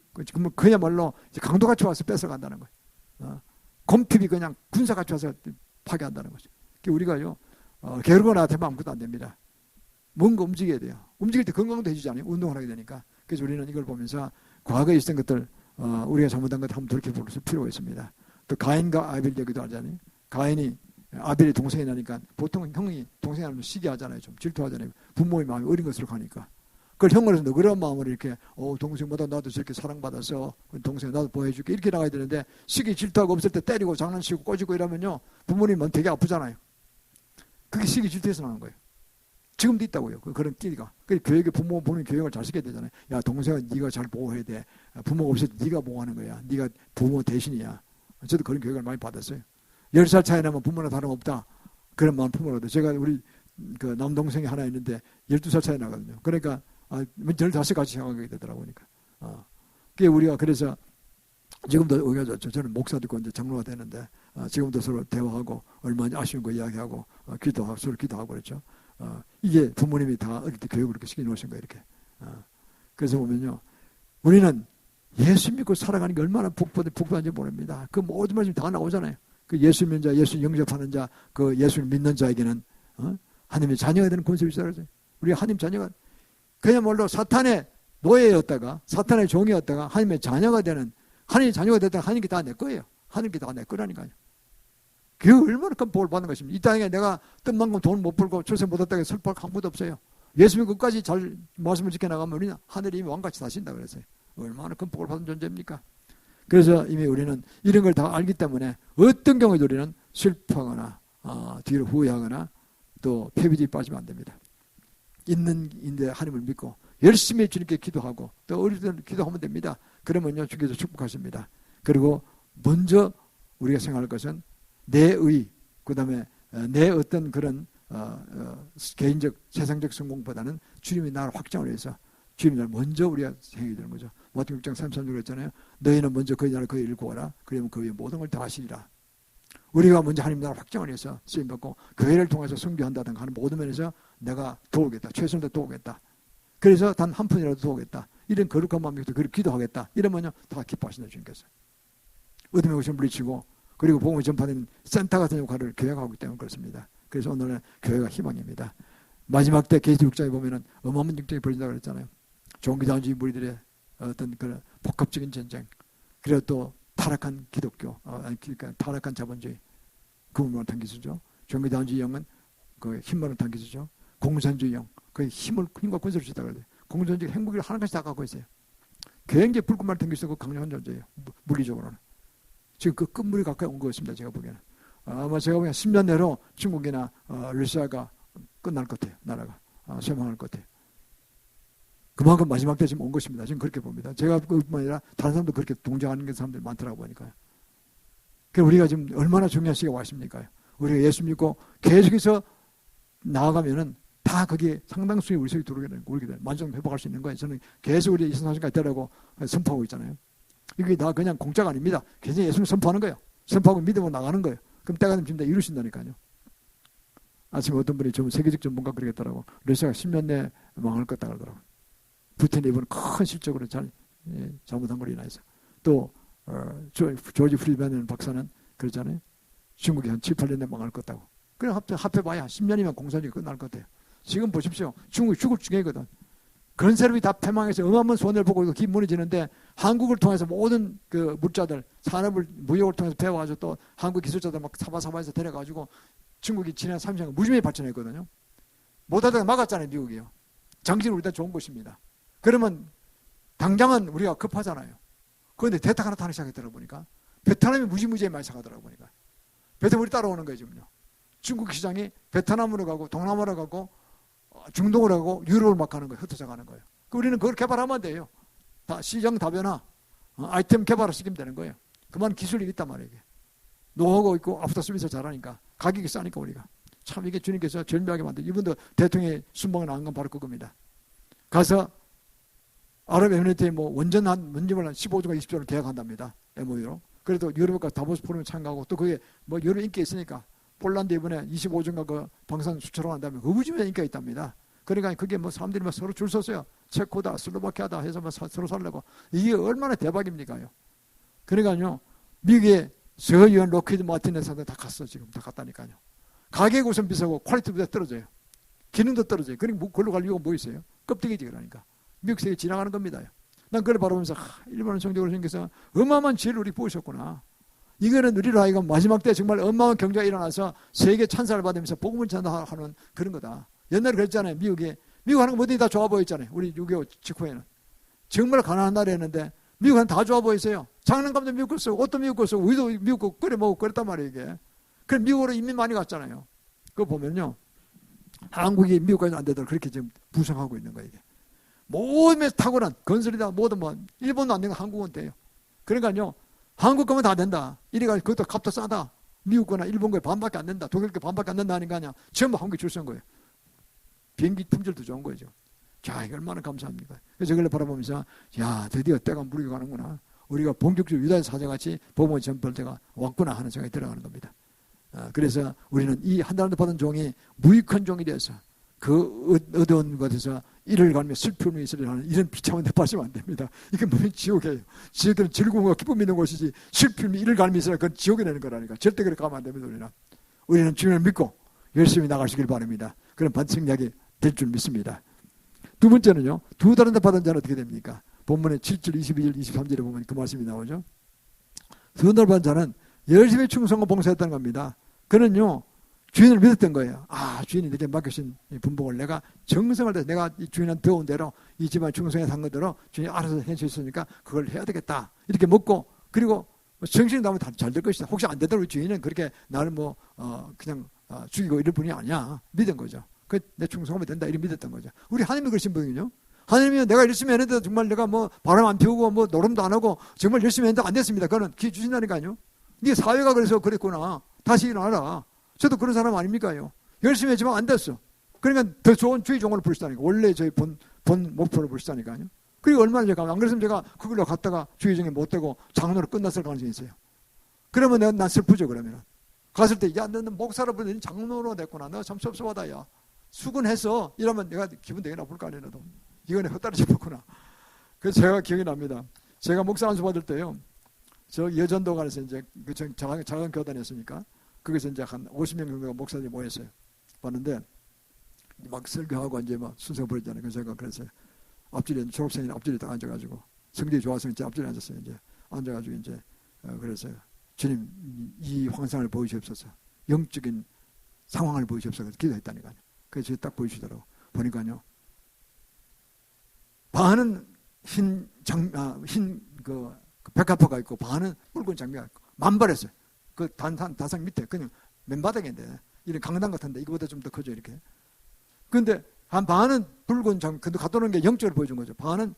그야말로 강도같이 와서 뺏어간다는 거예요. 곰핍이 그냥 군사같이 와서 파괴한다는 거죠. 우리가요 게으르고 나한테만 아무것도 안 됩니다. 뭔가 움직여야 돼요. 움직일 때 건강도 해주잖아요. 운동을 하게 되니까. 그래서 우리는 이걸 보면서 과거에 있었던 것들 우리가 잘못한 것을 한번 돌이켜볼 필요가 있습니다. 또 가인과 아벨 얘기도 하잖아요. 가인이 아벨이 동생이 나니까 보통 형이 동생이 나면 시기하잖아요. 좀 질투하잖아요. 부모의 마음이 어린 것으로 가니까. 그걸 형으로서 너그러운 마음으로 이렇게 동생보다 나도 저렇게 사랑받아서 동생 나도 보호해줄게 이렇게 나가야 되는데 시기 질투하고 없을 때 때리고 장난치고 꼬지고 이러면요 부모님은 되게 아프잖아요. 그게 시기 질투에서 나는 거예요. 지금도 있다고요. 그런 끼리가. 교육에 부모는 교육을 잘 시켜야 되잖아요. 야 동생은 네가 잘 보호해야 돼. 부모가 없을 때 네가 보호하는 거야. 네가 부모 대신이야. 저도 그런 교육을 많이 받았어요. 10살 차이 나면 부모나 다름없다. 그런 마음 품으로도 제가 우리 그 남동생이 하나 있는데 12살 차이 나거든요. 그러니까 15 같이 생각하게 되더라고요. 그게 우리가 그래서 지금도 오히려 좋죠. 저는 목사 듣고 이제 장로가 되는데 지금도 서로 대화하고 얼마나 아쉬운 거 이야기하고 기도하고 서로 기도하고 그랬죠. 이게 부모님이 다 어릴 때 교육을 이렇게 시켜놓으신 거예요. 이렇게. 그래서 보면요. 우리는 예수 믿고 살아가는 게 얼마나 복받은지 모릅니다. 그 모든 말씀이 다 나오잖아요. 그 예수 믿는 자, 예수 영접하는 자, 그 예수를 믿는 자에게는 하나님의 자녀가 되는 권세를 주시다 그러죠. 우리 하나님 자녀가 그야말로 사탄의 노예였다가 사탄의 종이었다가 하나님의 자녀가 되는 하나님 자녀가 됐다 하나님께 다 내 거예요. 하나님께 다 내 거라니까요. 그게 얼마나 큰 복을 받는 것입니다. 이 땅에 내가 뜻만큼 돈 못 벌고 출세 못했다고 슬퍼할 아무도 없어요. 예수 믿고 끝까지 잘 말씀을 지켜나가면 우리는 하늘이 이미 왕같이 사신다 그랬어요. 얼마나 큰 복을 받은 존재입니까? 그래서 이미 우리는 이런 걸 다 알기 때문에 어떤 경우에도 우리는 슬퍼하거나 뒤로 후회하거나 또 패비지에 빠지면 안 됩니다. 있는 인데 하나님을 믿고 열심히 주님께 기도하고 또 어릴 때 기도하면 됩니다. 그러면요 주께서 축복하십니다. 그리고 먼저 우리가 생각할 것은 내 의, 그 다음에 내 어떤 그런 개인적 세상적 성공보다는 주님이 나를 확장을 해서 주님이 나를 먼저 우리가 생각이 되는 거죠. 마태복음 6장 33절 그랬잖아요. 너희는 먼저 그의 나라를 그의 일을 구하라. 그러면 그 위에 모든 걸 다 하시리라. 우리가 먼저 하나님 나라 확장을 해서 쓰임받고 그 일을 통해서 선교한다든가 하는 모든 면에서 내가 도우겠다. 최선을 다 도우겠다. 그래서 단 한 푼이라도 도우겠다. 이런 거룩한 마음에서 그렇게 기도하겠다. 이러면요 다 기뻐하신다 주님께서. 어둠의 것을 물리치고 그리고 복음을 전파하는 센터 같은 역할을 교회가 하기 때문에 그렇습니다. 그래서 오늘은 교회가 희망입니다. 마지막 때 계시 6장에 보면은 어마어마한 전쟁이 벌어진다고 그랬잖아요. 종교단주의 무리들의 어떤 그런 복합적인 전쟁, 그리고 또 타락한 기독교, 그러니까 타락한 자본주의, 그분만 탄 기수죠. 종교단주의 영은 그 힘만을 탄 기수죠. 공산주의 영, 그 힘과 권세를 주다 그래요. 공산주의 행복을 하나같이 다 갖고 있어요. 굉장히 불꽃만을 탄 기수 그 강력한 존재예요. 물리적으로는. 지금 그 끝물이 가까이 온 것 같습니다. 제가 보기에는. 아마 제가 보기에는 10년 내로 중국이나 러시아가 끝날 것 같아요. 나라가. 쇠망할 것 같아요. 그만큼 마지막 때 지금 온 것입니다. 지금 그렇게 봅니다. 제가 그뿐만 아니라 다른 사람도 그렇게 동정하는 사람들이 많더라고 보니까요. 그래서 우리가 지금 얼마나 중요한 시기에 와 있습니까? 우리가 예수 믿고 계속해서 나아가면은 다 거기에 상당수의 우리 속에 들어오게 되는 만족 회복할 수 있는 거예요. 저는 계속 우리 24시간까지 되라고 선포하고 있잖아요. 이게 다 그냥 공짜가 아닙니다. 굉장히 예수를 선포하는 거예요. 선포하고 믿음으로 나가는 거예요. 그럼 때가 되면 진짜 이루신다니까요. 아침에 어떤 분이 좀 세계적 전문가 그러겠더라고. 러시아가 10년 내에 망할 것 같다 그러더라고요. 푸틴이 이번에 큰 실적으로 잘못한 걸로 인해서. 또 조지 프리드맨 박사는 그러잖아요. 중국이 한 7, 8년 내에 망할 것 같다고. 그래 합해봐야 10년이면 공산주의가 끝날 것 같아요. 지금 보십시오. 중국이 죽을 중이거든. 그런 사람이 다 패망해서 어마어마한 손해를 보고 기 무너지는데 한국을 통해서 모든 그 물자들, 산업을, 무역을 통해서 배워가지고 또 한국 기술자들 막 사바사바에서 데려가지고 중국이 지난 30년 무지하게 발전했거든요. 못하다가 막았잖아요, 미국이요. 장기는 우리가 좋은 것입니다. 그러면 당장은 우리가 급하잖아요. 그런데 대타 하나 타기 시작했더라고 보니까 베트남이 무지무지하게 많이 사가더라고 보니까 베트남이 따라오는 거예요, 지금요. 중국 시장이 베트남으로 가고 동남아로 가고 중동으로 가고 유럽을 막 가는 거예요. 흩어져 가는 거예요. 우리는 그걸 개발하면 돼요. 다 시장 다변화, 아이템 개발을 시키면 되는 거예요. 그만 기술이 있단 말이에요. 이게. 노하우가 있고 아프터 서비스 잘하니까 가격이 싸니까 우리가. 참 이게 주님께서 절묘하게 만든 이분도 대통령의 순방에 나온 건 바로 그겁니다. 가서 아랍에미리트에 뭐 원전을 한 15조가 20조를 계약한답니다. MOU로. 그래도 유럽과 다보스 포럼에 참가하고 또 그게 뭐 유럽 인기 있으니까 폴란드 이번에 25조인가 그 방산 수출을 한다면 어부지면 인기가 있답니다. 그러니까 그게 뭐 사람들이 막 서로 줄 섰어요. 체코다 슬로바키아다 해서 막 서로 살려고. 이게 얼마나 대박입니까요. 그러니까요. 미국의 서유엔 로키드 마틴 회사들 다 갔어. 지금 다 갔다니까요. 가격 우선 비싸고 퀄리티보다 떨어져요. 기능도 떨어져요. 그러니까 그걸로 갈 이유가 뭐 있어요? 껍데기지 그러니까. 미국 세계 지나가는 겁니다. 난 그걸 바라보면서 일본은 성적으로 생겨서 어마어마한 지혜를 우리 보셨구나. 이거는 우리로 하여금 마지막 때 정말 어마어마한 경제가 일어나서 세계 찬사를 받으면서 복음을 전하는 그런 거다. 옛날에 그랬잖아요. 미국 하는 거 뭐든지 다 좋아 보였잖아요. 우리 6.25 직후에는. 정말 가난한 나라였는데 미국은 다 좋아 보였어요. 장난감도 미국 거 쓰고 옷도 미국 거 쓰고 우유도 미국 거 끓여 먹고 그랬단 말이에요. 이게. 그럼 미국으로 이민 많이 갔잖아요. 그거 보면요. 한국이 미국까지 안 되도록 그렇게 지금 부상하고 있는 거예요. 이게. 모든 면에서 탁월한 건설이다 뭐든 뭐 일본도 안 되는 거 한국은 돼요. 그러니까요. 한국 거면 다 된다. 이래가 그것도 값도 싸다. 미국 거나 일본 거에 반밖에 안 된다. 독일 거 반밖에 안 된다 하니까 전부 한국에 줄 서는 거예요. 비행기 품질도 좋은 거죠. 자, 이거 얼마나 감사합니까? 그래서 그걸 바라보면서 야, 드디어 때가 무르게 가는구나. 우리가 본격적으로 유다의 사제같이 복음을 전할 때가 왔구나 하는 생각이 들어가는 겁니다. 그래서 우리는 이 한 달도 받은 종이 무익한 종이 되어서 그 어두운 곳에서 이를 가며 슬픔이 있으려 하는 이런 비참한 데 빠지면 안 됩니다. 이게 무슨 지옥이에요. 지옥에는 즐거움과 기쁨이 있는 곳이지 슬픔이 이를 가며 있으려 그건 지옥이 되는 거라니까. 절대 그렇게 가면 안 됩니다. 우리는 주님을 믿고 열심히 나가시길 바랍니다. 그런 반성약이 될 줄 믿습니다. 두 번째는요. 두 다른 데 받은 자는 어떻게 됩니까? 본문의 7절, 22절, 23절에 보면 그 말씀이 나오죠. 선을 받은 자는 열심히 충성하고 봉사했다는 겁니다. 그는요, 주인을 믿었던 거예요. 아, 주인이 내게 맡기신 분봉을 내가 정성을 다해서 내가 이 주인한테 배운 대로 이 집안 충성에 산 거대로 주인이 알아서 할 수 있으니까 그걸 해야 되겠다. 이렇게 먹고, 그리고 정신이 나면 잘 될 것이다. 혹시 안 되더라도 주인은 그렇게 나를 그냥 죽이고 이럴 분이 아니야. 믿은 거죠. 내 충성하면 된다. 이렇게 믿었던 거죠. 우리 하나님이 그러신 분이요. 하나님이 내가 열심히 했는데 정말 내가 바람 안 피우고 노름도 안 하고 정말 열심히 했는데 안 됐습니다. 그거는 기회 주신다니까요. 네 사회가 그래서 그랬구나. 다시 일어나라. 저도 그런 사람 아닙니까요? 열심히 했지만 안 됐어. 그러니까 더 좋은 주의 종을 부르시다니까. 원래 저희 본 목표를 부르시다니까요. 그리고 얼마나 제가 안 그랬으면 제가 그걸로 갔다가 주의 종이 못 되고 장로로 끝났을 가능성이 있어요. 그러면 난 슬프죠. 그러면 갔을 때 야 너는 목사로 부르니 장로로 됐구나. 너 참 섭섭하다. 야 수근해서 이러면 내가 기분 되게 나쁠 거 아니에요. 이거는 헛다리 짚었구나. 그래서 제가 기억이 납니다. 제가 목사 안수 받을 때요. 저 여전도관에서 이제 작은 교단이었으니까 거기서 이제 한 50명 정도가 목사들이 모였어요. 봤는데 막 설교하고 이제 막 순서 벌이잖아요. 그래서 제가 그랬어요. 앞줄에 졸업생이 앞줄에 딱 앉아가지고 성질이 좋아서 이제 앞줄에 앉았어요. 이제 앉아가지고 이제 그랬어요. 주님 이 환상을 보여주옵소서. 영적인 상황을 보여주옵소서. 기도했다니까요. 그래서 딱 보여주시더라고. 보니까요. 반은 흰 백합화가 있고 반은 붉은 장미가 있고 만발했어요. 그 다상 밑에 그냥 맨바닥인데 이런 강당 같은데 이거보다 좀 더 커져 이렇게. 근데 한 반은 붉은 장미, 근데 갖다 놓은 게 영적으로 보여준 거죠. 반은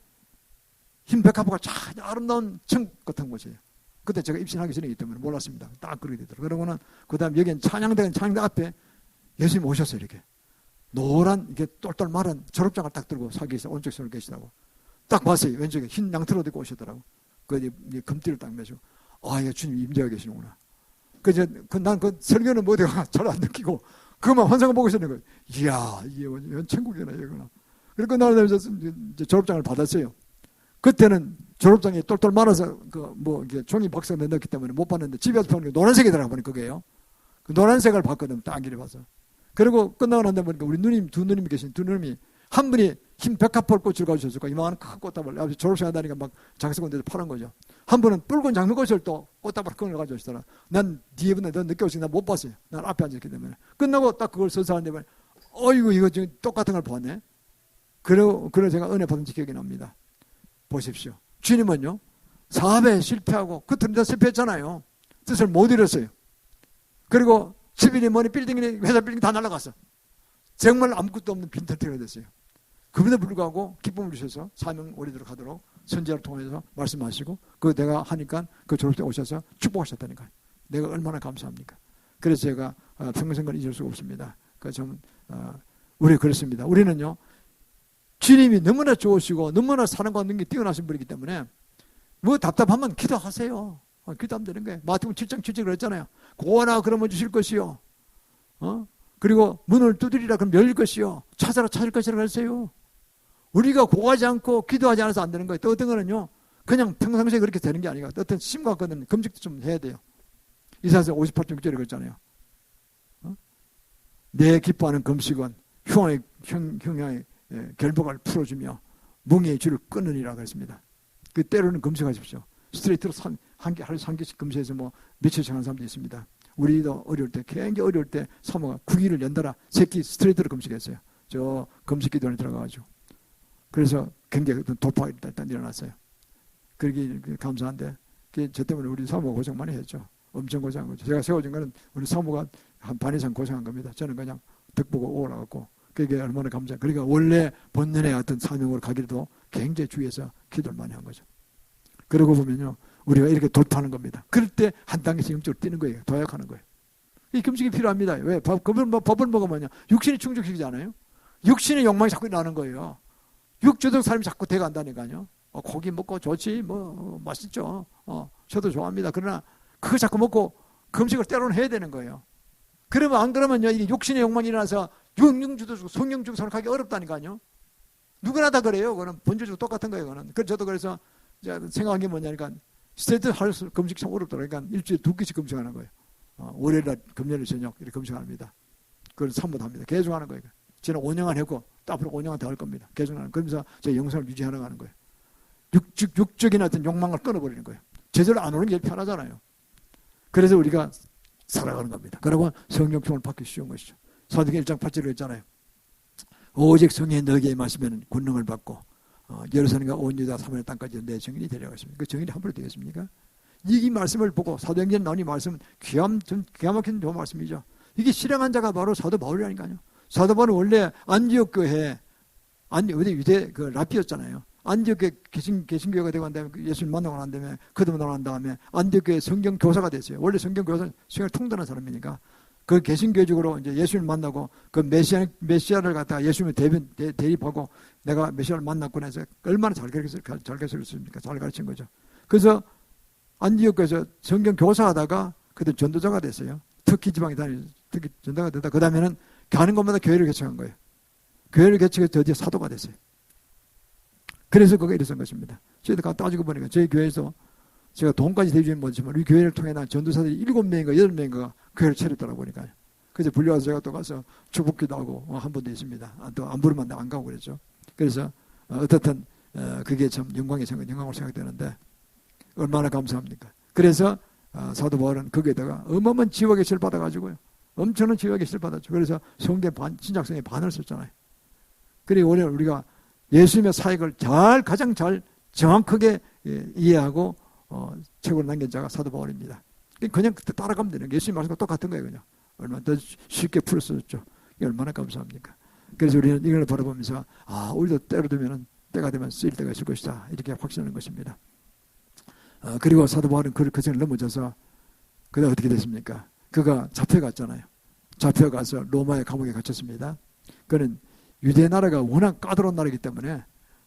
흰 백합화가 참 아름다운 청 같은 곳이에요. 그때 제가 입신하기 전이기 때문에 몰랐습니다. 딱 그렇게 되더라고요. 그러고는 그 다음 여기는 찬양대 앞에 예수님 오셨어요. 이렇게 노란 이게 똘똘 마른 졸업장을 딱 들고 사기에서 오른쪽 손을 계시다고 딱 봤어요. 왼쪽에 흰 양털옷 입고 오시더라고. 그 금띠를 딱 매시고 예, 주님 임재가 계시는구나. 난 그 설교는 내가 잘 안 느끼고 그것만 환상을 보고 있었는 거예요. 이야 이게 웬 천국이나 이거나. 그리고 나서 이제 졸업장을 받았어요. 그때는 졸업장이 똘똘 말아서 이게 종이 박스에 넣었기 때문에 못 봤는데 집에 와서 보니까 노란색이더라고 보니 그게요. 그 노란색을 봤거든. 딱 이래 봐서. 그리고 끝나고 난 다음에 보니까 우리 누님 두 누님이 계신 두 누님이 한 분이 흰 백합화 꽃을 가져오셨고 이만한 큰 꽃다발 졸업식 한다니까 막 장식원대에서 파는 거죠. 한 분은 붉은 장미꽃을 또 꽃다발 큰 걸 가져오시더라. 난 뒤에 분은 넌 늦게 오시고 난 못 봤어요. 난 앞에 앉았기 때문에. 끝나고 딱 그걸 서서 하는데 이거 지금 똑같은 걸 보았네. 그래서 제가 은혜 받은 기억이 납니다. 보십시오. 주님은요. 사업에 실패하고 그들은 다 실패했잖아요. 뜻을 못 이뤘어요. 그리고 11이 뭐니 빌딩이니 회사 빌딩 다 날아갔어. 정말 아무것도 없는 빈털터리가 됐어요. 그럼에도 불구하고 기쁨을 주셔서 사명 오래도록 하도록 선지자를 통해서 말씀하시고 내가 하니까 그 졸업때 오셔서 축복하셨다니까요. 내가 얼마나 감사합니까. 그래서 제가 평생 걸 잊을 수가 없습니다. 우리 그렇습니다. 우리는요. 주님이 너무나 좋으시고 너무나 사랑과 능력이 뛰어나신 분이기 때문에 답답하면 기도하세요. 기도하면 되는 거예요. 마태복음 7장 7절 그랬잖아요. 구하라 그러면 주실 것이요. 그리고 문을 두드리라 그럼 열릴 것이요. 찾아라 찾을 것이라고 했어요. 우리가 구하지 않고 기도하지 않아서 안 되는 거예요. 또 어떤 거는요. 그냥 평상시에 그렇게 되는 게 아니라 어떤 심각한 금식도 좀 해야 돼요. 이사야서 58장 6절에 그랬잖아요. 내 기뻐하는 금식은 흉야의 결박을 풀어주며 뭉의 줄을 끊으리라 그랬습니다. 그 때로는 금식하십시오. 스트레이트로 하루 3개씩 금식해서 며칠씩 하는 사람도 있습니다. 우리도 어려울 때 굉장히 어려울 때 사모가 9일을 연달아 3끼 스트레이트로 금식했어요. 저 금식 기도원에 들어가가지고. 그래서 굉장히 돌파가 일단 일어났어요. 그러기 감사한데 저 때문에 우리 사모가 고생 많이 했죠. 엄청 고생한 거죠. 제가 세워진 거는 우리 사모가 한 반 이상 고생한 겁니다. 저는 그냥 덕보고 올라갔고 그게 얼마나 감사해요. 그러니까 원래 본연의 어떤 사명으로 가기도 굉장히 주의해서 기도를 많이 한 거죠. 그러고 보면요. 우리가 이렇게 돌파하는 겁니다. 그럴 때 한 단계씩 영적으로 뛰는 거예요. 도약하는 거예요. 이 금식이 필요합니다. 왜? 법을 먹으면요. 육신이 충족시키지 않아요? 육신의 욕망이 자꾸 나는 거예요. 육주적 삶이 자꾸 돼간다니까요. 고기 먹고 좋지, 맛있죠. 저도 좋아합니다. 그러나 그거 자꾸 먹고 금식을 때로는 해야 되는 거예요. 그러면 안 그러면요. 이 육신의 욕망이 일어나서 육영주도 주고 성령주고 선택하기 어렵다니까요. 누구나 다 그래요. 그거는 본질적으로 똑같은 거예요. 그거는. 저도 그래서 생각한 게 뭐냐니까 스트레이트 금식 참 어렵더라고요. 그러니까 일주일에 2끼씩 금식하는 거예요. 월요일날 금요일 저녁 이렇게 금식합니다. 그걸 삼부도 합니다. 계속 하는 거예요. 저는 5년간 했고 또 앞으로 5년간 더 할 겁니다. 계속 하는. 그러면서 제 영성을 유지하는 거예요. 육적인 어떤 욕망을 끊어버리는 거예요. 제대로 안 오는 게 제일 편하잖아요. 그래서 우리가 살아가는 겁니다. 그러고 성령통을 받기 쉬운 것이죠. 사도행 1장 8절에 있잖아요. 오직 성령이 너에게 임하시면 권능을 받고 예루살렘과 온 유다 사마리아 땅까지 내 정인이 되려가십니다. 그 정인이 함부로 되겠습니까? 이 말씀을 보고 사도행전 나온 이 말씀은 기가 막힌 좋은 말씀이죠. 이게 실행한 자가 바로 사도 바울이라니까요. 사도 바울은 원래 안디옥 교회 유대 그 라피였잖아요. 안디옥 교회 개신교회가 되고 난 다음에 예수님 만나고 난 다음에 거듭나고 난 다음에 안디옥 교회 성경 교사가 됐어요. 원래 성경 교사는 성경을 통달하는 사람이니까 그 개신교적으로 이제 예수님 만나고 그 메시아를 갖다가 예수님을 대립하고 내가 메시아를 만났구나 해서 얼마나 잘 가르쳤습니까? 잘 가르친 거죠. 그래서 안디옥에서 성경 교사하다가 그때 전도자가 됐어요. 특히 지방에 특히 전도가 되다. 그 다음에는 가는 곳마다 교회를 개척한 거예요. 교회를 개척해서 드디어 사도가 됐어요. 그래서 그거 일어선 것입니다. 저희도 따지고 보니까 저희 교회에서 제가 돈까지 대주면 못지만 우리 교회를 통해 난 전도사들이 7명인가 8명인가 교회를 차렸더라고 보니까요. 그래서 불려와서 제가 또 가서 축복기도 하고 한 번도 있습니다. 또 안 부르면 안 가고 그랬죠. 그래서 어떻든 그게 참 영광으로 생각되는데 얼마나 감사합니까? 그래서 사도 바울은 거기에다가 어마어마한 지옥의 시를 받아가지고요. 엄청난 지옥의 시를 받았죠. 그래서 성경 신약성에 반을 썼잖아요. 그리고 오늘 우리가 예수님의 사역을 가장 잘 정확하게 이해하고 책으로 남긴 자가 사도 바울입니다. 그냥 그때 따라가면 되는 예수님 말씀과 똑같은 거예요. 그냥 얼마나 더 쉽게 풀어줬죠. 이게 얼마나 감사합니까? 그래서 우리는 이걸 바라보면서 우리도 때가 되면 쓰일 때가 있을 것이다. 이렇게 확신하는 것입니다. 그리고 사도 바울은 그 것을 넘어져서 그다음 어떻게 됐습니까? 그가 잡혀갔잖아요. 잡혀가서 로마의 감옥에 갇혔습니다. 그는 유대 나라가 워낙 까다로운 나라이기 때문에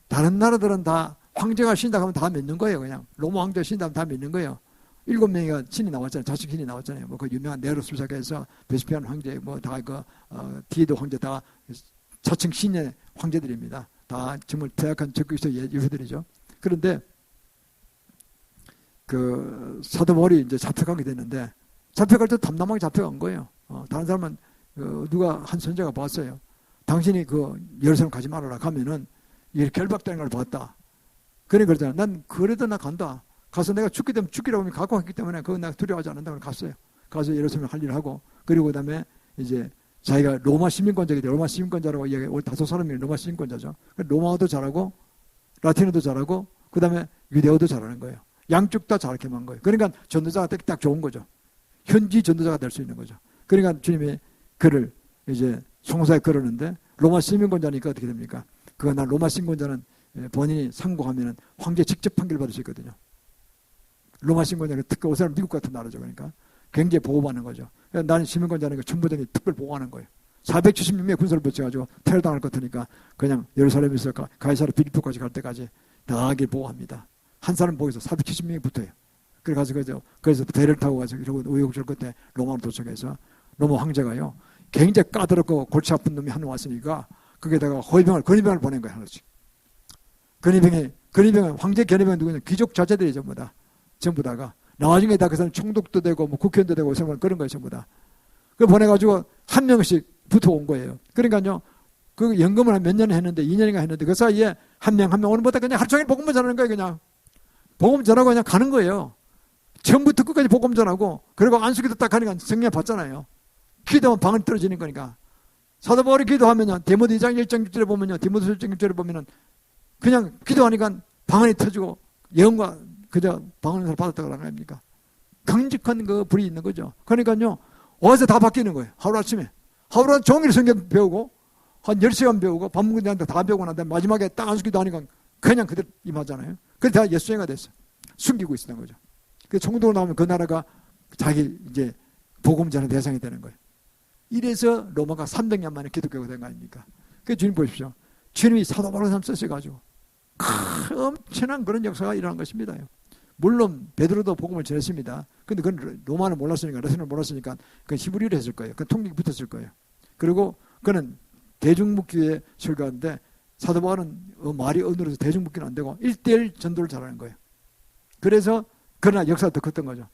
다른 나라들은 다 황제가 신다 하면 다 믿는 거예요. 그냥 로마 황제가 신다 하면 다 믿는 거예요. 7명이가 신이 나왔잖아요. 자식 신이 나왔잖아요. 뭐 그 유명한 네로스 시작해서 베스피안 황제, 뭐 다 디에도 황제 다 자칭 신의 황제들입니다. 다 정말 퇴악한 적그리스도 유효들이죠. 그런데 그 사도 바울이 이제 잡혀가게 됐는데 잡혀갈 때 담담하게 잡혀간 거예요. 다른 사람은 누가 한 선자가 봤어요. 당신이 그 예루살렘 가지 말아라 가면은 이렇게 결박되는 걸 봤다. 그러잖아요. 난 그래도 나 간다. 가서 내가 죽게 되면 죽기라고 하면 갖고 갔기 때문에 그건 내가 두려워하지 않는다고 갔어요. 가서 예루살렘 할 일을 하고 그리고 그다음에 이제 자기가 로마 시민권자이기 때문에 로마 시민권자라고 이야기해. 5사람이 로마 시민권자죠. 로마어도 잘하고 라틴어도 잘하고 그다음에 유대어도 잘하는 거예요. 양쪽 다 잘하게 한 거예요. 그러니까 전도자가 딱 좋은 거죠. 현지 전도자가 될 수 있는 거죠. 그러니까 주님이 그를 이제 송사에 걸었는데 로마 시민권자니까 어떻게 됩니까? 난 로마 시민권자는 본인이 상고하면은 황제 직접 판결받을 수 있거든요. 로마 시민권자는 특히 오사람 미국 같은 나라죠. 그러니까 굉장히 보호받는 거죠. 그러니까 나는 시민권자니까 전부들이 특별 보호하는 거예요. 476명의 군사를 붙여가지고 테러당할 것 같으니까 그냥 예루살렘에서 가이사르 빌립보까지 갈 때까지 다 보호합니다. 한 사람 보고서 470명이 붙어요. 그래서 배를 타고 가서 이러고 우여곡절 끝에 로마로 도착해서 로마 황제가요. 굉장히 까다롭고 골치 아픈 놈이 한 명 왔으니까 거기에다가 건의병을 보낸 거예요. 하나씩. 건의병은 황제 건의병은 누구냐? 귀족 자제들이 전부 다가 나중에 다 그 사람 총독도 되고 뭐 국회의원도 되고 그런 거예요. 전부 다. 그 보내가지고 한 명씩 붙어온 거예요. 그러니까요. 그 연금을 한 몇 년 했는데 2년인가 했는데 그 사이에 한 명 오늘부터 그냥 하루 종일 복음만 전하는 거예요. 그냥. 복음 전하고 그냥 가는 거예요. 처음부터 끝까지 복음 전하고 그리고 안수기도 딱 하니까 성령 받잖아요. 기도하면 방을 떨어지는 거니까. 사도 바울이 기도하면요. 디모데 2장 1장 6절에 보면요. 디모데 1장 6절에 보면은 그냥 기도하니까 방언이 터지고 예언과 그저 방언을 받았다고 하는 거 아닙니까? 강직한 그 불이 있는 거죠. 그러니까요. 어디서 다 바뀌는 거예요. 하루아침에. 하루 종일 성경 배우고 한 10시간 배우고 밥 먹는 데한테 다 배우고 난 다음에 마지막에 딱 안수기도 하니까 그냥 그대로 임하잖아요. 그래서 다 예수행가 됐어. 숨기고 있었던 거죠. 그 총독으로 나오면 그 나라가 자기 이제 복음 전의 대상이 되는 거예요. 이래서 로마가 300년 만에 기독교가 된 거 아닙니까? 그 주님 보십시오. 주님이 사도 바울을 쓰셔가지고 엄청난 그런 역사가 일어난 것입니다. 물론 베드로도 복음을 전했습니다. 근데 그건 로마는 몰랐으니까 라틴을 몰랐으니까 그건 히브리어로 했을 거예요. 그 통역이 붙었을 거예요. 그리고 그는 대중묵교에 설교하는데 사도 바울은 말이 어눌해서 대중묵교는 안 되고 1:1 전도를 잘하는 거예요. 그래서 그러나 역사가 더 컸던 거죠.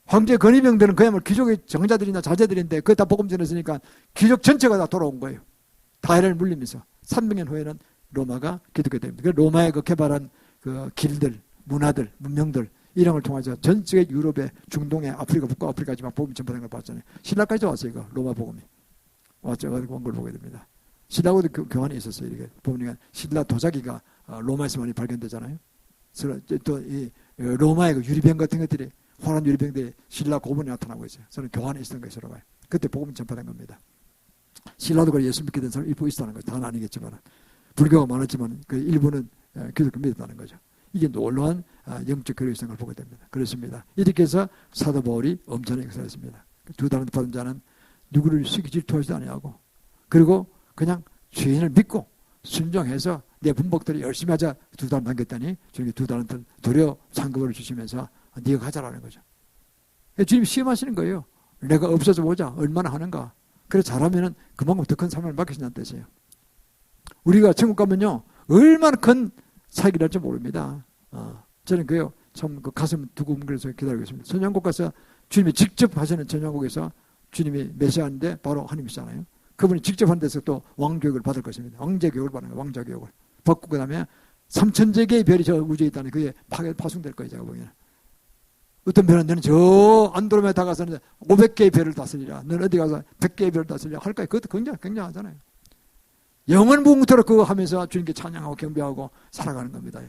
황제 건의병들은 그야말로 귀족의 정자들이나 자제들인데 그거 다 복음 전했으니까 귀족 전체가 다 돌아온 거예요. 다해를 물리면서 300년 후에는 로마가 기독교 됩니다. 그 로마에 그 개발한 그 길들, 문화들, 문명들 이랑을 통해서 전 세계 유럽에 중동에 아프리카 북아프리카까지 막 복음이 전파된 걸 봤잖아요. 신라까지 왔어요. 이거 로마 복음이 와가지고 온 걸 보게 됩니다. 신라하고도 교환이 있었어요. 이렇게 보니까 신라 도자기가 로마에서 많이 발견되잖아요. 또 이 로마의 그 유리병 같은 것들이 환한 유리병들이 신라 고분에 나타나고 있어요. 저는 교환이 있었던 거예요. 서로가. 그때 복음이 전파된 겁니다. 신라도 그 예수 믿게 된 사람 일부 있었다는 거예요. 다는 아니겠지만 불교가 많았지만 그 일부는 기독교 믿었다는 거죠. 이게 놀라운 영적 교류 생활을 보게 됩니다. 그렇습니다. 이렇게 해서 사도 바울이 엄청난 역사를 했습니다. 두 달란트 받은 자는 누구를 시기 질투하지도 아니하고 그리고 그냥 주인을 믿고 순종해서 내 분복들을 열심히 하자 두 달 남겼더니 주님이 두 달란트 도려 상급을 주시면서 네가 가자라는 거죠. 주님이 시험하시는 거예요. 내가 없어져 보자. 얼마나 하는가. 그래 잘하면은 그만큼 더 큰 삶을 맡기신다는 뜻이에요. 우리가 천국 가면요 얼마나 큰 사기를 할지 모릅니다. 저는 그요 참 그 가슴 두고 그래서 기다리고 있습니다. 천년국 가서 주님이 직접 하시는 천년국에서 주님이 메시아인데 바로 하나님이시잖아요. 그분이 직접 한 데서 또 왕교육을 받을 것입니다. 왕제 교육을 받는 거예요. 왕자 교육을 받고 그 다음에 3,000제 개의 별이 저 우주에 있다는 그게 파송될 거예요. 제가 보기에는. 어떤 별은 너는 저 안드로메다 가서는 500개의 별을 다스리라. 너는 어디 가서 100개의 별을 다스리라 할 거예요. 그것도 굉장하잖아요. 영원 무궁토록 그거 하면서 주님께 찬양하고 경배하고 살아가는 겁니다.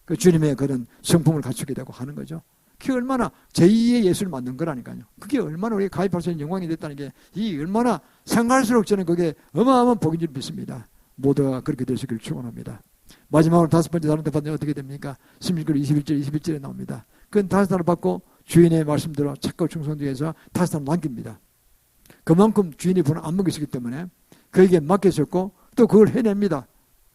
그 주님의 그런 성품을 갖추게 되고 하는 거죠. 그게 얼마나 제2의 예수를 만든 거라니까요. 그게 얼마나 우리가 가입할 수 있는 영광이 됐다는 게 이 얼마나 생각할수록 저는 그게 어마어마한 복인 줄 믿습니다. 모두가 그렇게 되시길 축원합니다. 마지막으로 다섯 번째 다른 데 받으면 어떻게 됩니까? 16절 21절에 나옵니다. 그건 다섯 달을 받고 주인의 말씀대로 착하고 충성되어서 다섯 달을 남깁니다. 그만큼 주인이 분을 안 먹이시기 때문에 그에게 맡기셨고 또 그걸 해냅니다.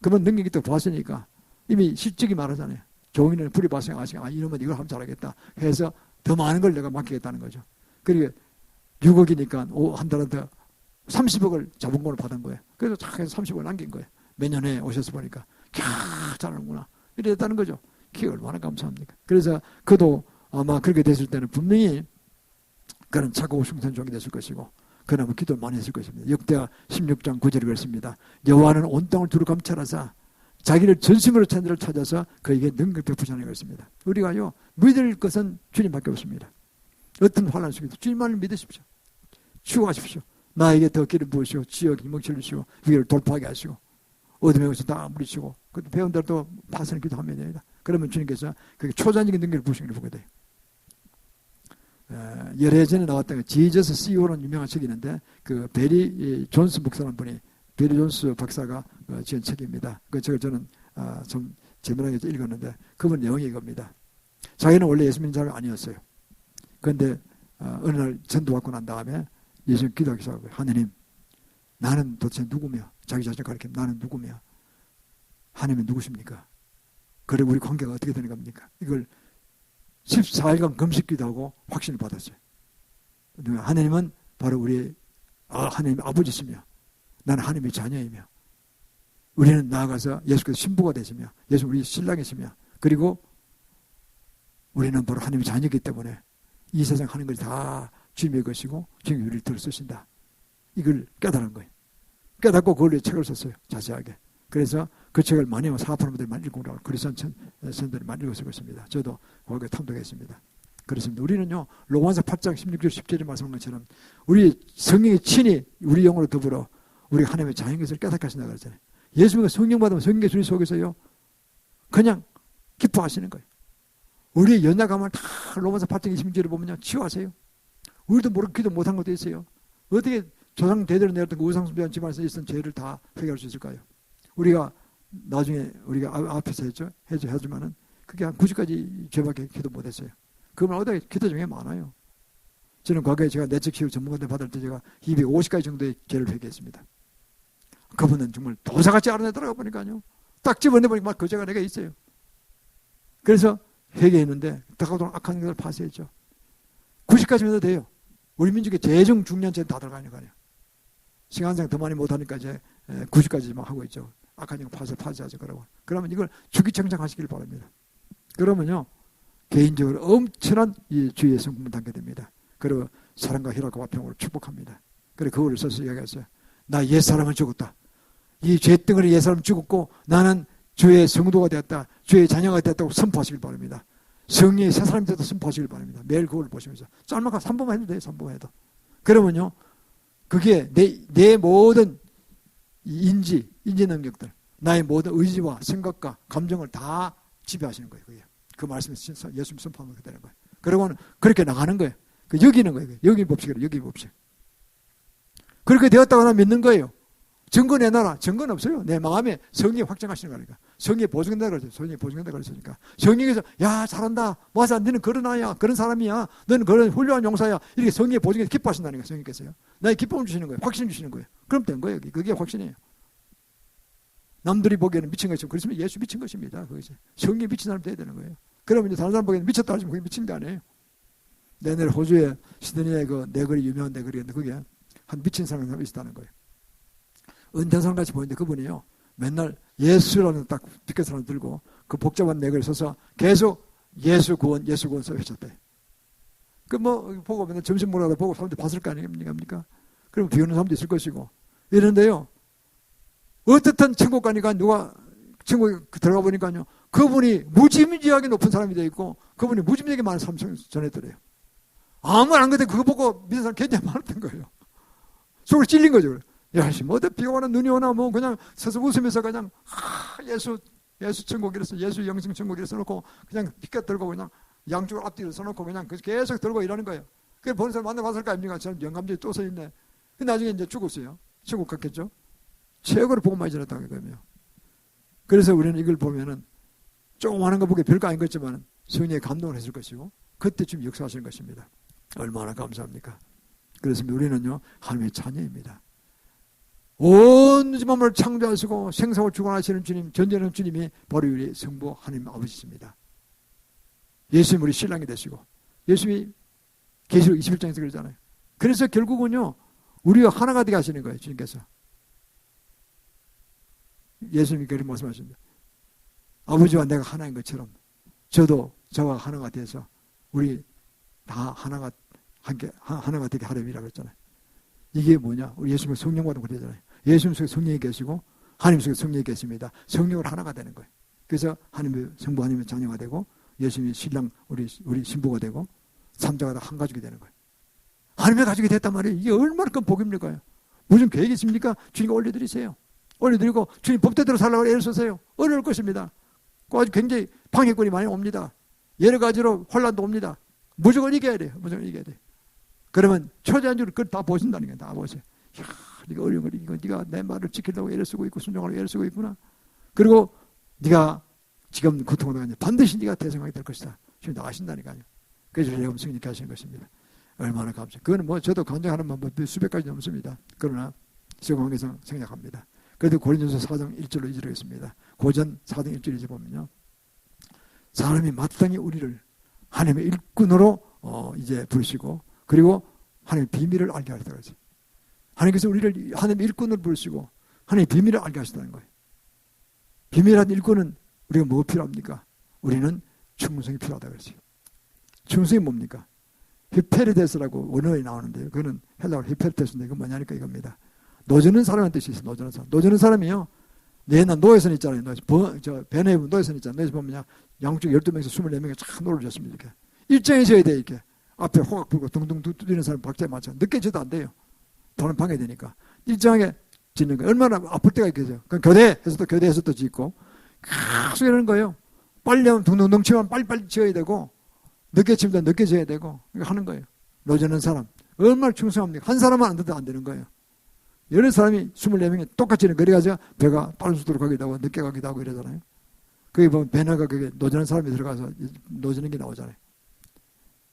그만 능력이 또 봤으니까 이미 실적이 말하잖아요. 종이는 불이 발생하시고 이놈은 이걸 하면 잘하겠다 해서 더 많은 걸 내가 맡기겠다는 거죠. 그리고 6억이니까 한 달한테 30억을 자본금을 받은 거예요. 그래서 쫙 해서 30억을 남긴 거예요. 몇 년에 오셔서 보니까 잘하는구나 이랬다는 거죠. 그게 얼마나 감사합니까. 그래서 그도 아마 그렇게 됐을 때는 분명히 그런 착하고 충성된 종이 됐을 것이고 그나마 기도를 많이 했을 것입니다. 역대하 16장 9절에 그랬습니다. 여호와는 온 땅을 두루 감찰하사 자기를 전심으로 찾는 자를 찾아서 그에게 능력을 베푸시는 것입니다. 우리가요 믿을 것은 주님밖에 없습니다. 어떤 환난 속에도 주님만을 믿으십시오. 추구하십시오. 나에게 더 기름 부으시고 지역 힘을 주시고 위를 돌파하게 하시고 어둠의 것을 다 물리치고 그 배운 대로 또 파선을 기도하면 됩니다. 그러면 주님께서 그게 초자적인 능력을 부으시는 걸 보게 돼요. 열애 전에 나왔던 그 지저스 CEO라는 유명한 책이 있는데 그 베리 존스 목사라는 분이 베리 존스 박사가 지은 책입니다. 그 책을 저는 좀 재미나게 읽었는데 그분 내용이 이겁니다. 자기는 원래 예수 믿는 사람이 아니었어요. 그런데 어느 날 전도받고 난 다음에 예수님 기도하기 시작하고요. 하느님 나는 도대체 누구며 자기 자신을 가리키면 나는 누구며 하느님은 누구십니까? 그래 우리 관계가 어떻게 되는 겁니까? 이걸 14일간 금식기도 하고 확신을 받았어요. 하느님은 바로 우리 하느님의 아버지시며 나는 하느님의 자녀이며 우리는 나아가서 예수께서 신부가 되시며 예수 우리 신랑이시며 그리고 우리는 바로 하느님의 자녀이기 때문에 이 세상 하는 것이 다 주님의 것이고 주님이 우리를 들 쓰신다. 이걸 깨달은 거예요. 깨닫고 그걸로 책을 썼어요. 자세하게. 그래서 그 책을 많이 사업하는 분들이 많이 읽고 그리스도인 선생들이 많이 읽었을 것입니다. 저도 거기에 탐독했습니다. 그렇습니다. 우리는요 로마서 8장 16절 10절에 말씀한 것처럼 우리 성령이 친히 우리 영으로 더불어 우리가 하나님의 자녀인 것을 깨닫게 하신다고 그랬잖아요. 예수님과 성령 받으면 성령의 주님 속에서요 그냥 기뻐하시는 거예요. 우리의 연약함을 다 로마서 8장 26절에 보면요 치유하세요. 우리도 모르고 기도 못한 것도 있어요. 어떻게 조상 대대로 내렸던 그 우상숭배한 집안에서 있었던 죄를 다 해결할 수 있을까요? 우리가 나중에 우리가 앞에서 해주면은 그게 한 90가지 죄밖에 기도 못했어요. 그러면 어디에 기도 중에 많아요. 저는 과거에 제가 내적 치유 전문가들 받을 때 제가 250가지 정도의 죄를 회개했습니다. 그분은 정말 도사같이 알아내더라고 보니까요. 딱 집어내보니까 막 그 죄가 내가 있어요. 그래서 회개했는데 다가오도록 악한 것을 파쇄했죠. 90가지면 더 돼요. 우리 민족의 대중 중년죄는 다 들어가니까요. 시간상 더 많이 못하니까 이제 90까지만 하고 있죠. 악한 영 파쇄하죠. 그러면 이걸 주기청정하시길 바랍니다. 그러면요 개인적으로 엄청난 이 주의 성품을 담게 됩니다. 그리고 사랑과 희락과 화평으로 축복합니다. 그래서 그거를 써서 이야기했어요. 나 옛사람은 죽었다. 이 죄덩어리 옛사람 죽었고 나는 주의 성도가 되었다. 주의 자녀가 되었다고 선포하시길 바랍니다. 성령이 새 사람이 되어서 선포하시길 바랍니다. 매일 그걸 보시면서 짤막한 3분만 해도 돼요. 3분만 해도. 그러면요 그게 내 모든 인지 능력들, 나의 모든 의지와 생각과 감정을 다 지배하시는 거예요. 그게. 그 말씀이 예수님 선포하면 그렇게 되는 거예요. 그러고는 그렇게 나가는 거예요. 그 여기는 거예요. 여기 법칙이에요. 여기 법칙. 그렇게 되었다고 나 믿는 거예요. 증거 내놔라. 증거는 없어요. 내 마음에 성령이 확정하시는 거니까. 성령이 보증된다 그러죠. 성령이 보증된다 그러니까. 성령에서 야 잘한다. 맞아. 너는 그런 아이야. 그런 사람이야. 너는 그런 훌륭한 용사야. 이렇게 성령이 보증해서 기뻐하신다니까. 성령께서요. 나의 기쁨을 주시는 거예요. 확신 주시는 거예요. 그럼 된 거예요. 그게 확신이에요. 남들이 보기에는 미친 것이고 그렇지만 예수 미친 것입니다. 그것이. 성령이 미친 사람 돼야 되는 거예요. 그러면 이제 다른 사람 보기에는 미쳤다 하시면 그게 미친 게 아니에요. 내내 호주에 시드니에 그 내거리 유명한 내거리인데 그게 한 미친 사람이 있었다는 거예요. 은퇴한 사람 같이 보이는데 그분이요. 맨날 예수라는 딱 빛깔 사람 들고 그 복잡한 내거리 서서 계속 예수 구원 써 외쳤대. 그 뭐 보고 맨날 점심 먹으러 보고 사람들이 봤을 거 아닙니까? 그럼 비오는 사람도 있을 것이고 이런데요. 어떻든 천국 가니까 누가 천국에 들어가 보니까요. 그분이 무지무지하게 높은 사람이 되어 있고 그분이 무지무지하게 많은 사람 전했더래요. 아무 안 그래도 그거 보고 믿는 사람 굉장히 많았던 거예요. 속을 찔린 거죠. 야, 뭐, 비가 오나 눈이 오나 뭐 그냥 서서 웃으면서 그냥 예수 천국이라서 예수 영생 천국이라 써놓고 그냥 빛깔 들고 그냥 양쪽을 앞뒤로 써놓고 그냥 계속 들고 이러는 거예요. 그 보는 사람 만나봤을 거 아닙니까? 저는 영감들이 또 서있네. 나중에 이제 죽었어요. 천국 갔겠죠. 최고로 복음 많이 전했다는 거예요. 그래서 우리는 이걸 보면은 조금 하는 거 보기에 별거 아닌 것지만 성령의 감동을 했을 것이고 그때쯤 역사하시는 것입니다. 얼마나 감사합니까? 그래서 우리는요 하나님의 자녀입니다. 온 만물을 창조하시고 생사를 주관하시는 주님, 전쟁하는 주님이 바로 우리 성부 하나님 아버지십니다. 예수님 우리 신랑이 되시고 예수님이 계시록 21장에서 그러잖아요. 그래서 결국은요 우리와 하나가 되게 하시는 거예요. 주님께서. 예수님이 그렇게 말씀하십니다. 아버지와 내가 하나인 것처럼 저도 저와 하나가 돼서 우리 다 하나가 되게 하려니라고 했잖아요. 이게 뭐냐? 우리 예수님의 성령과도 그러잖아요. 예수님 속에 성령이 계시고 하나님 속에 성령이 계십니다. 성령으로 하나가 되는 거예요. 그래서 하나님의 성부 하나님의 자녀가 되고 예수님이 신랑 우리 신부가 되고 삼자가 다 한 가족이 되는 거예요. 하나님의 가족이 됐단 말이에요. 이게 얼마나 큰 복입니까? 무슨 계획이 있습니까? 주님께 올려드리세요. 올려드리고 주님 법대로 살라고 애를 쓰세요. 어려울 것입니다. 아주 굉장히 방해꾼이 많이 옵니다. 여러 가지로 혼란도 옵니다. 무조건 이겨야 돼요. 무조건 이겨야 돼요. 그러면 초대한주를 그걸 다 보신다는 거예요. 다 보세요. 이야, 네가 어려운 걸 이기고 네가 내 말을 지키려고 애를 쓰고 있고 순종하려고 애를 쓰고 있구나. 그리고 네가 지금 고통을 당하는데 반드시 네가 대성하게 될 것이다. 지금 다 아신다니까요. 그래서 내가 승리케 하시는 것입니다. 얼마나 감사해요. 그거는 뭐 저도 간증하는 방법 수백 가지 넘습니다. 그러나 시간관계상 생략합니다. 그래도 고린도서 4장 1절로 2절에 있습니다. 고전 4장 1절 2절 보면요. 사람이 마땅히 우리를 하나님의 일꾼으로 이제 부르시고 그리고 하나님의 비밀을 알게 하시다 그러죠. 하나님께서 우리를 하나님의 일꾼으로 부르시고 하나님의 비밀을 알게 하시다는 거예요. 비밀한 일꾼은 우리가 뭐 필요합니까? 우리는 충성이 필요하다 그러죠. 충성이 뭡니까? 히페르데스라고 원어에 나오는데요. 그거는 헬라어로 히페르데스인데 이건 뭐냐니까 이겁니다. 노저는 사람의 뜻이 있어요. 노저는 사람. 노저는 사람이요. 옛날 노예선 있잖아요. 베네에 보면 노예선 있잖아요. 노예선 보면 양쪽 12명에서 24명이 쫙 노를 졌습니다. 이렇게. 일정히 져야 돼 이렇게. 앞에 호각 불고 둥둥 두드리는 사람 박자에 맞춰. 늦게 져도 안 돼요. 돈은 방해되니까. 일정하게 짓는 거예요. 얼마나 아플 때가 있겠어요. 그럼 교대에서 또 짓고 계속 이러는 거예요. 빨리 하면 둥둥 치면 빨리빨리 지어야 되고 늦게 치면 늦게 지어야 되고 하는 거예요. 노저는 사람. 얼마나 충성합니까? 한 사람만 안 돼도 안 되는 거예요. 여러 사람이 24명이 똑같이 그래가지고 배가 빠른 속도로 가기도 하고 늦게 가기도 하고 이러잖아요. 거기 보면 배너가 그게 노저는 사람이 들어가서 노저는 게 나오잖아요.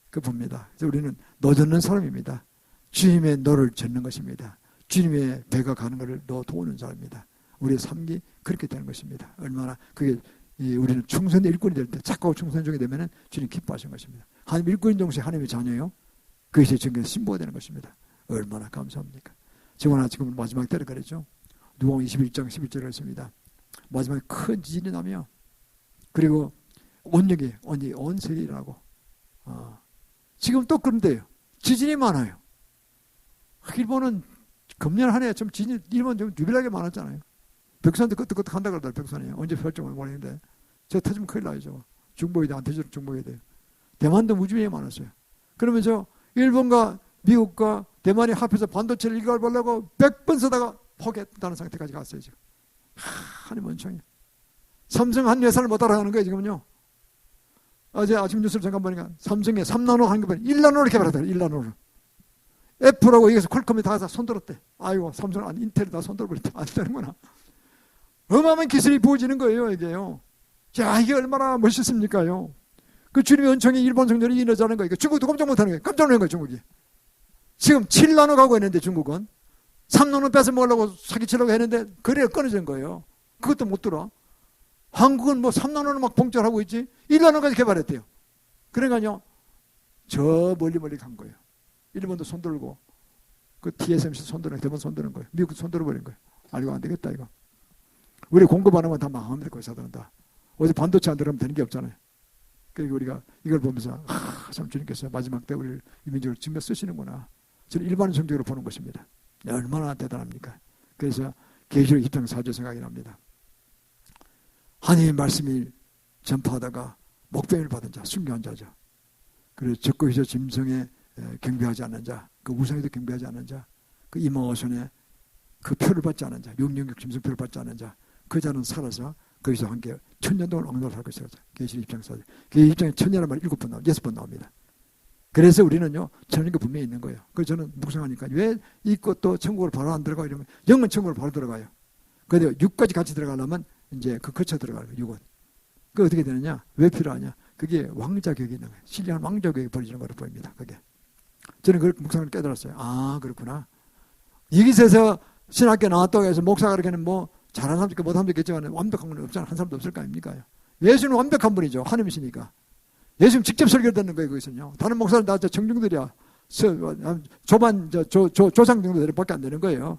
그 봅니다. 그래서 우리는 노젓는 사람입니다. 주님의 노를 젓는 것입니다. 주님의 배가 가는 것을 도우는 사람입니다. 우리의 삶이 그렇게 되는 것입니다. 얼마나 그게 우리는 충성의 일꾼이 될 때 착하고 충성적이 되면 주님 기뻐하시는 것입니다. 하나님 일꾼인 동시에 하나님의 자녀요. 그것이 정말 신부가 되는 것입니다. 얼마나 감사합니까? 지금 마지막 때를 그랬죠. 누가복음 21장 11절에 했습니다. 마지막에 큰 지진이 나며 그리고 온역이 온 세계에 일어나고 지금 또 그런데요. 지진이 많아요. 일본은 금년 한 해 좀 지진이 일본 좀 유별나게 많았잖아요. 벽산도 끄떡끄떡 한다 그러더라고요. 벽산이 언제 펼쳐면 모르겠는데 저 터지면 큰일 나죠. 중보해야 돼. 안 터지도록 중보해야 돼요. 대만도 무지하게 많았어요. 그러면서 일본과 미국과 대만이 합해서 반도체를 이갈보려고 100번 쓰다가 포기했다는 상태까지 갔어요. 지금. 하니 원청이. 삼성 한 회사를 못 따라가는 거예요. 지금요. 어제 아침 뉴스를 잠깐 보니까 삼성에 3나노 하는 거 보니 1나노를 개발했다. 1나노를. 애플하고 여기서 퀄컴이 다 손들었대. 아이고 삼성은 인텔이 다 손들어버렸다. 안 되는구나. 어마어마한 기술이 부어지는 거예요. 이게요. 자, 이게 얼마나 멋있습니까요. 그 주님의 은총이 일본 성전이 이어지는 거예요. 중국도 깜짝 못하는 거예요. 깜짝 놀란 거예요. 중국이. 지금 7나노 가고 있는데 중국은 3나노 뺏어 먹으려고 사기치려고 했는데 거래가 끊어진 거예요. 그것도 못 들어. 한국은 뭐 3나노는 막 봉절하고 있지 1나노까지 개발했대요. 그러니까요. 저 멀리 간 거예요. 일본도 손들고 그 TSMC 손드는 대만 손드는 거예요. 미국도 손들어버린 거예요. 아이고 안 되겠다 이거. 우리 공급 안 하면 다 망합니다. 그 회사들은 다. 어디 반도체 안 들어가면 되는 게 없잖아요. 그리고 우리가 이걸 보면서 참 주님께서 마지막 때 우리를 민족을 지며 쓰시는구나. 저는 일반 성적으로 보는 것입니다. 얼마나 대단합니까? 그래서 계시록 20장 4절 생각이 납니다. 하나님의 말씀이 전파하다가 목배임을 받은 자, 순교한 자죠. 그래서 적고에서 짐승에 경배하지 않는 자, 그 우상에도 경배하지 않는 자, 그 이마오선에 그 표를 받지 않는 자, 666 짐승표를 받지 않는 자, 그 자는 살아서 거기서 함께 1000년 동안 왕노를 할 것이다. 계시록 20장 4절. 그 20장에 1000년이라는 말이 6번 나옵니다. 그래서 우리는요, 천국이 분명히 있는 거예요. 그래서 저는 묵상하니까 왜 이 꽃도 천국으로 바로 안 들어가요? 이러면 영은 천국으로 바로 들어가요. 그런데 6까지 같이 들어가려면 이제 그 거쳐 들어가요. 6은. 그 어떻게 되느냐? 왜 필요하냐? 그게 왕자 격이 있는 거예요. 신령한 왕자 격이 벌어지는 거로 보입니다. 그게. 저는 그 묵상을 깨달았어요. 아, 그렇구나. 여기서 신학교 나왔다고 해서 목사가 그렇게는 뭐 잘하는 사람도 있고 못하는 사람도 있겠지만 완벽한 건 없잖아. 한 사람도 없을 거 아닙니까? 예수는 완벽한 분이죠. 하나님이시니까. 예수님 직접 설교를 듣는 거예요. 거기서는요. 다른 목사는 다 청중들이야. 조상 정도밖에 안 되는 거예요.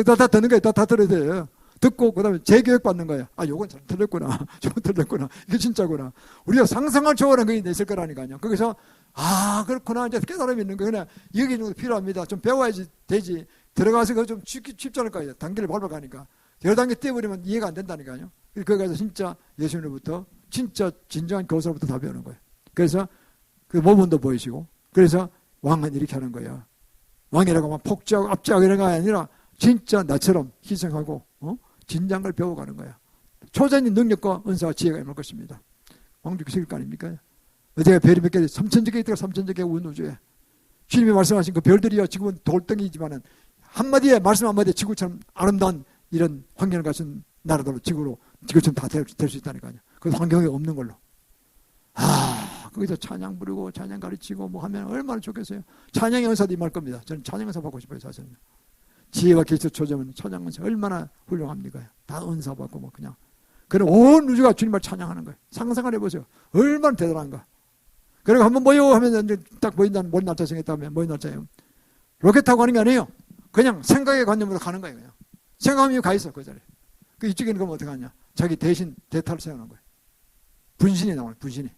다 듣는 거예요. 다 들어야 돼요. 듣고 그다음에 재교육 받는 거예요. 아, 요건 잘 들렸구나. 저건 들렸구나. 이게 진짜구나. 우리가 상상을 초월한 게 있을 거라니까요. 거기서 아, 그렇구나. 이제 깨달음이 있는 거예요. 그냥 여기 정도 필요합니다. 좀 배워야지 되지. 들어가서 그거 좀 쉽지 않을 거예요. 단계를 밟아가니까. 여러 단계 떼버리면 이해가 안 된다니까요. 거기 가서 진짜 예수님으로부터 진짜 진정한 교사로부터 다 배우는 거예요. 그래서 그 모범도 보이시고 그래서 왕은 이렇게 하는 거예요. 왕이라고 막 폭주하고 압제하고 이런 거 아니라 진짜 나처럼 희생하고 진정한 걸 배워가는 거야. 초자의 능력과 은사와 지혜가 임할 것입니다. 왕족이 세울 거 아닙니까? 어제가 별이 몇 개, 3천여 개 있다가 3천여 개 온 우주에 주님이 말씀하신 그 별들이요 지금은 돌덩이지만은 한마디에 말씀 한마디에 지구처럼 아름다운 이런 환경을 가진 나라들로 지구처럼 다 될 수 있다니까요. 그 환경이 없는 걸로. 아, 거기서 찬양 부르고 찬양 가르치고 뭐 하면 얼마나 좋겠어요. 찬양의 은사도 임할 겁니다. 저는 찬양 은사 받고 싶어요. 사실은. 지혜와 기술 초점은 찬양 은사 얼마나 훌륭합니까? 다 은사 받고 뭐 그냥. 그럼 온 우주가 주님을 찬양하는 거예요. 상상을 해보세요. 얼마나 대단한가. 그리고 한번 모여 하면 이제 딱 모인다는 모인 날짜 정했다면 모인 날짜예요. 로켓 타고 가는 게 아니에요. 그냥 생각의 관념으로 가는 거예요. 그냥. 생각하면 가 있어 그 자리에. 그 이쪽에는 그럼 어떻게 하냐? 자기 대신 대타를 세우는 거예요. 분신이 나오는 분신이.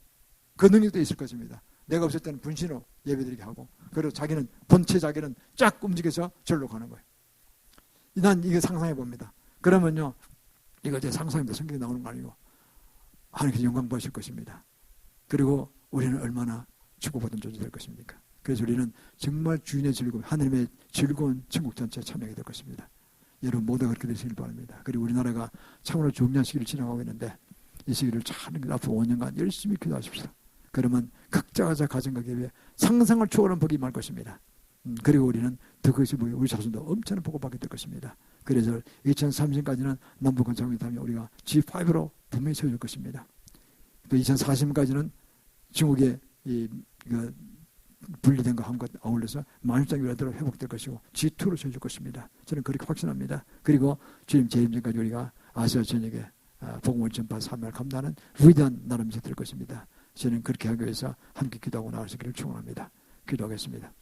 그 능력도 있을 것입니다. 내가 없을 때는 분신으로 예배드리게 하고 그리고 자기는 본체 자기는 쫙 움직여서 절로 가는 거예요. 난 이거 상상해 봅니다. 그러면요. 이거 제 상상입니다. 성경에 나오는 거 아니고 하나님께서 영광 받으실 것입니다. 그리고 우리는 얼마나 축복받은 존재 될 것입니까? 그래서 우리는 정말 주인의 즐거움, 하나님의 즐거운 천국 전체에 참여하게 될 것입니다. 여러분 모두가 그렇게 되시길 바랍니다. 그리고 우리나라가 참으로 중요한 시기를 지나가고 있는데 이 시기를 잘 앞으로 5년간 열심히 기도하십시오. 그러면 각자가 가정과 교회에 상상을 초월한 복이 임할 것입니다. 그리고 우리는 더 그것이 우리 자손도 엄청난 복을 받게 될 것입니다. 그래서 2030까지는 남북한 정의담이 우리가 G5로 분명히 세워줄 것입니다. 또 2040까지는 중국의 분리된 거 한 것 어울려서 만일장 유라대로 회복될 것이고 G2로 세워줄 것입니다. 저는 그렇게 확신합니다. 그리고 주님 재림 전까지 우리가 아시아 전역에 복음을 전파 사명을 감당하는 위대한 나라면서 될 것입니다. 저는 그렇게 하기 위해서 함께 기도하고 나갈 수 있기를 축원합니다. 기도하겠습니다.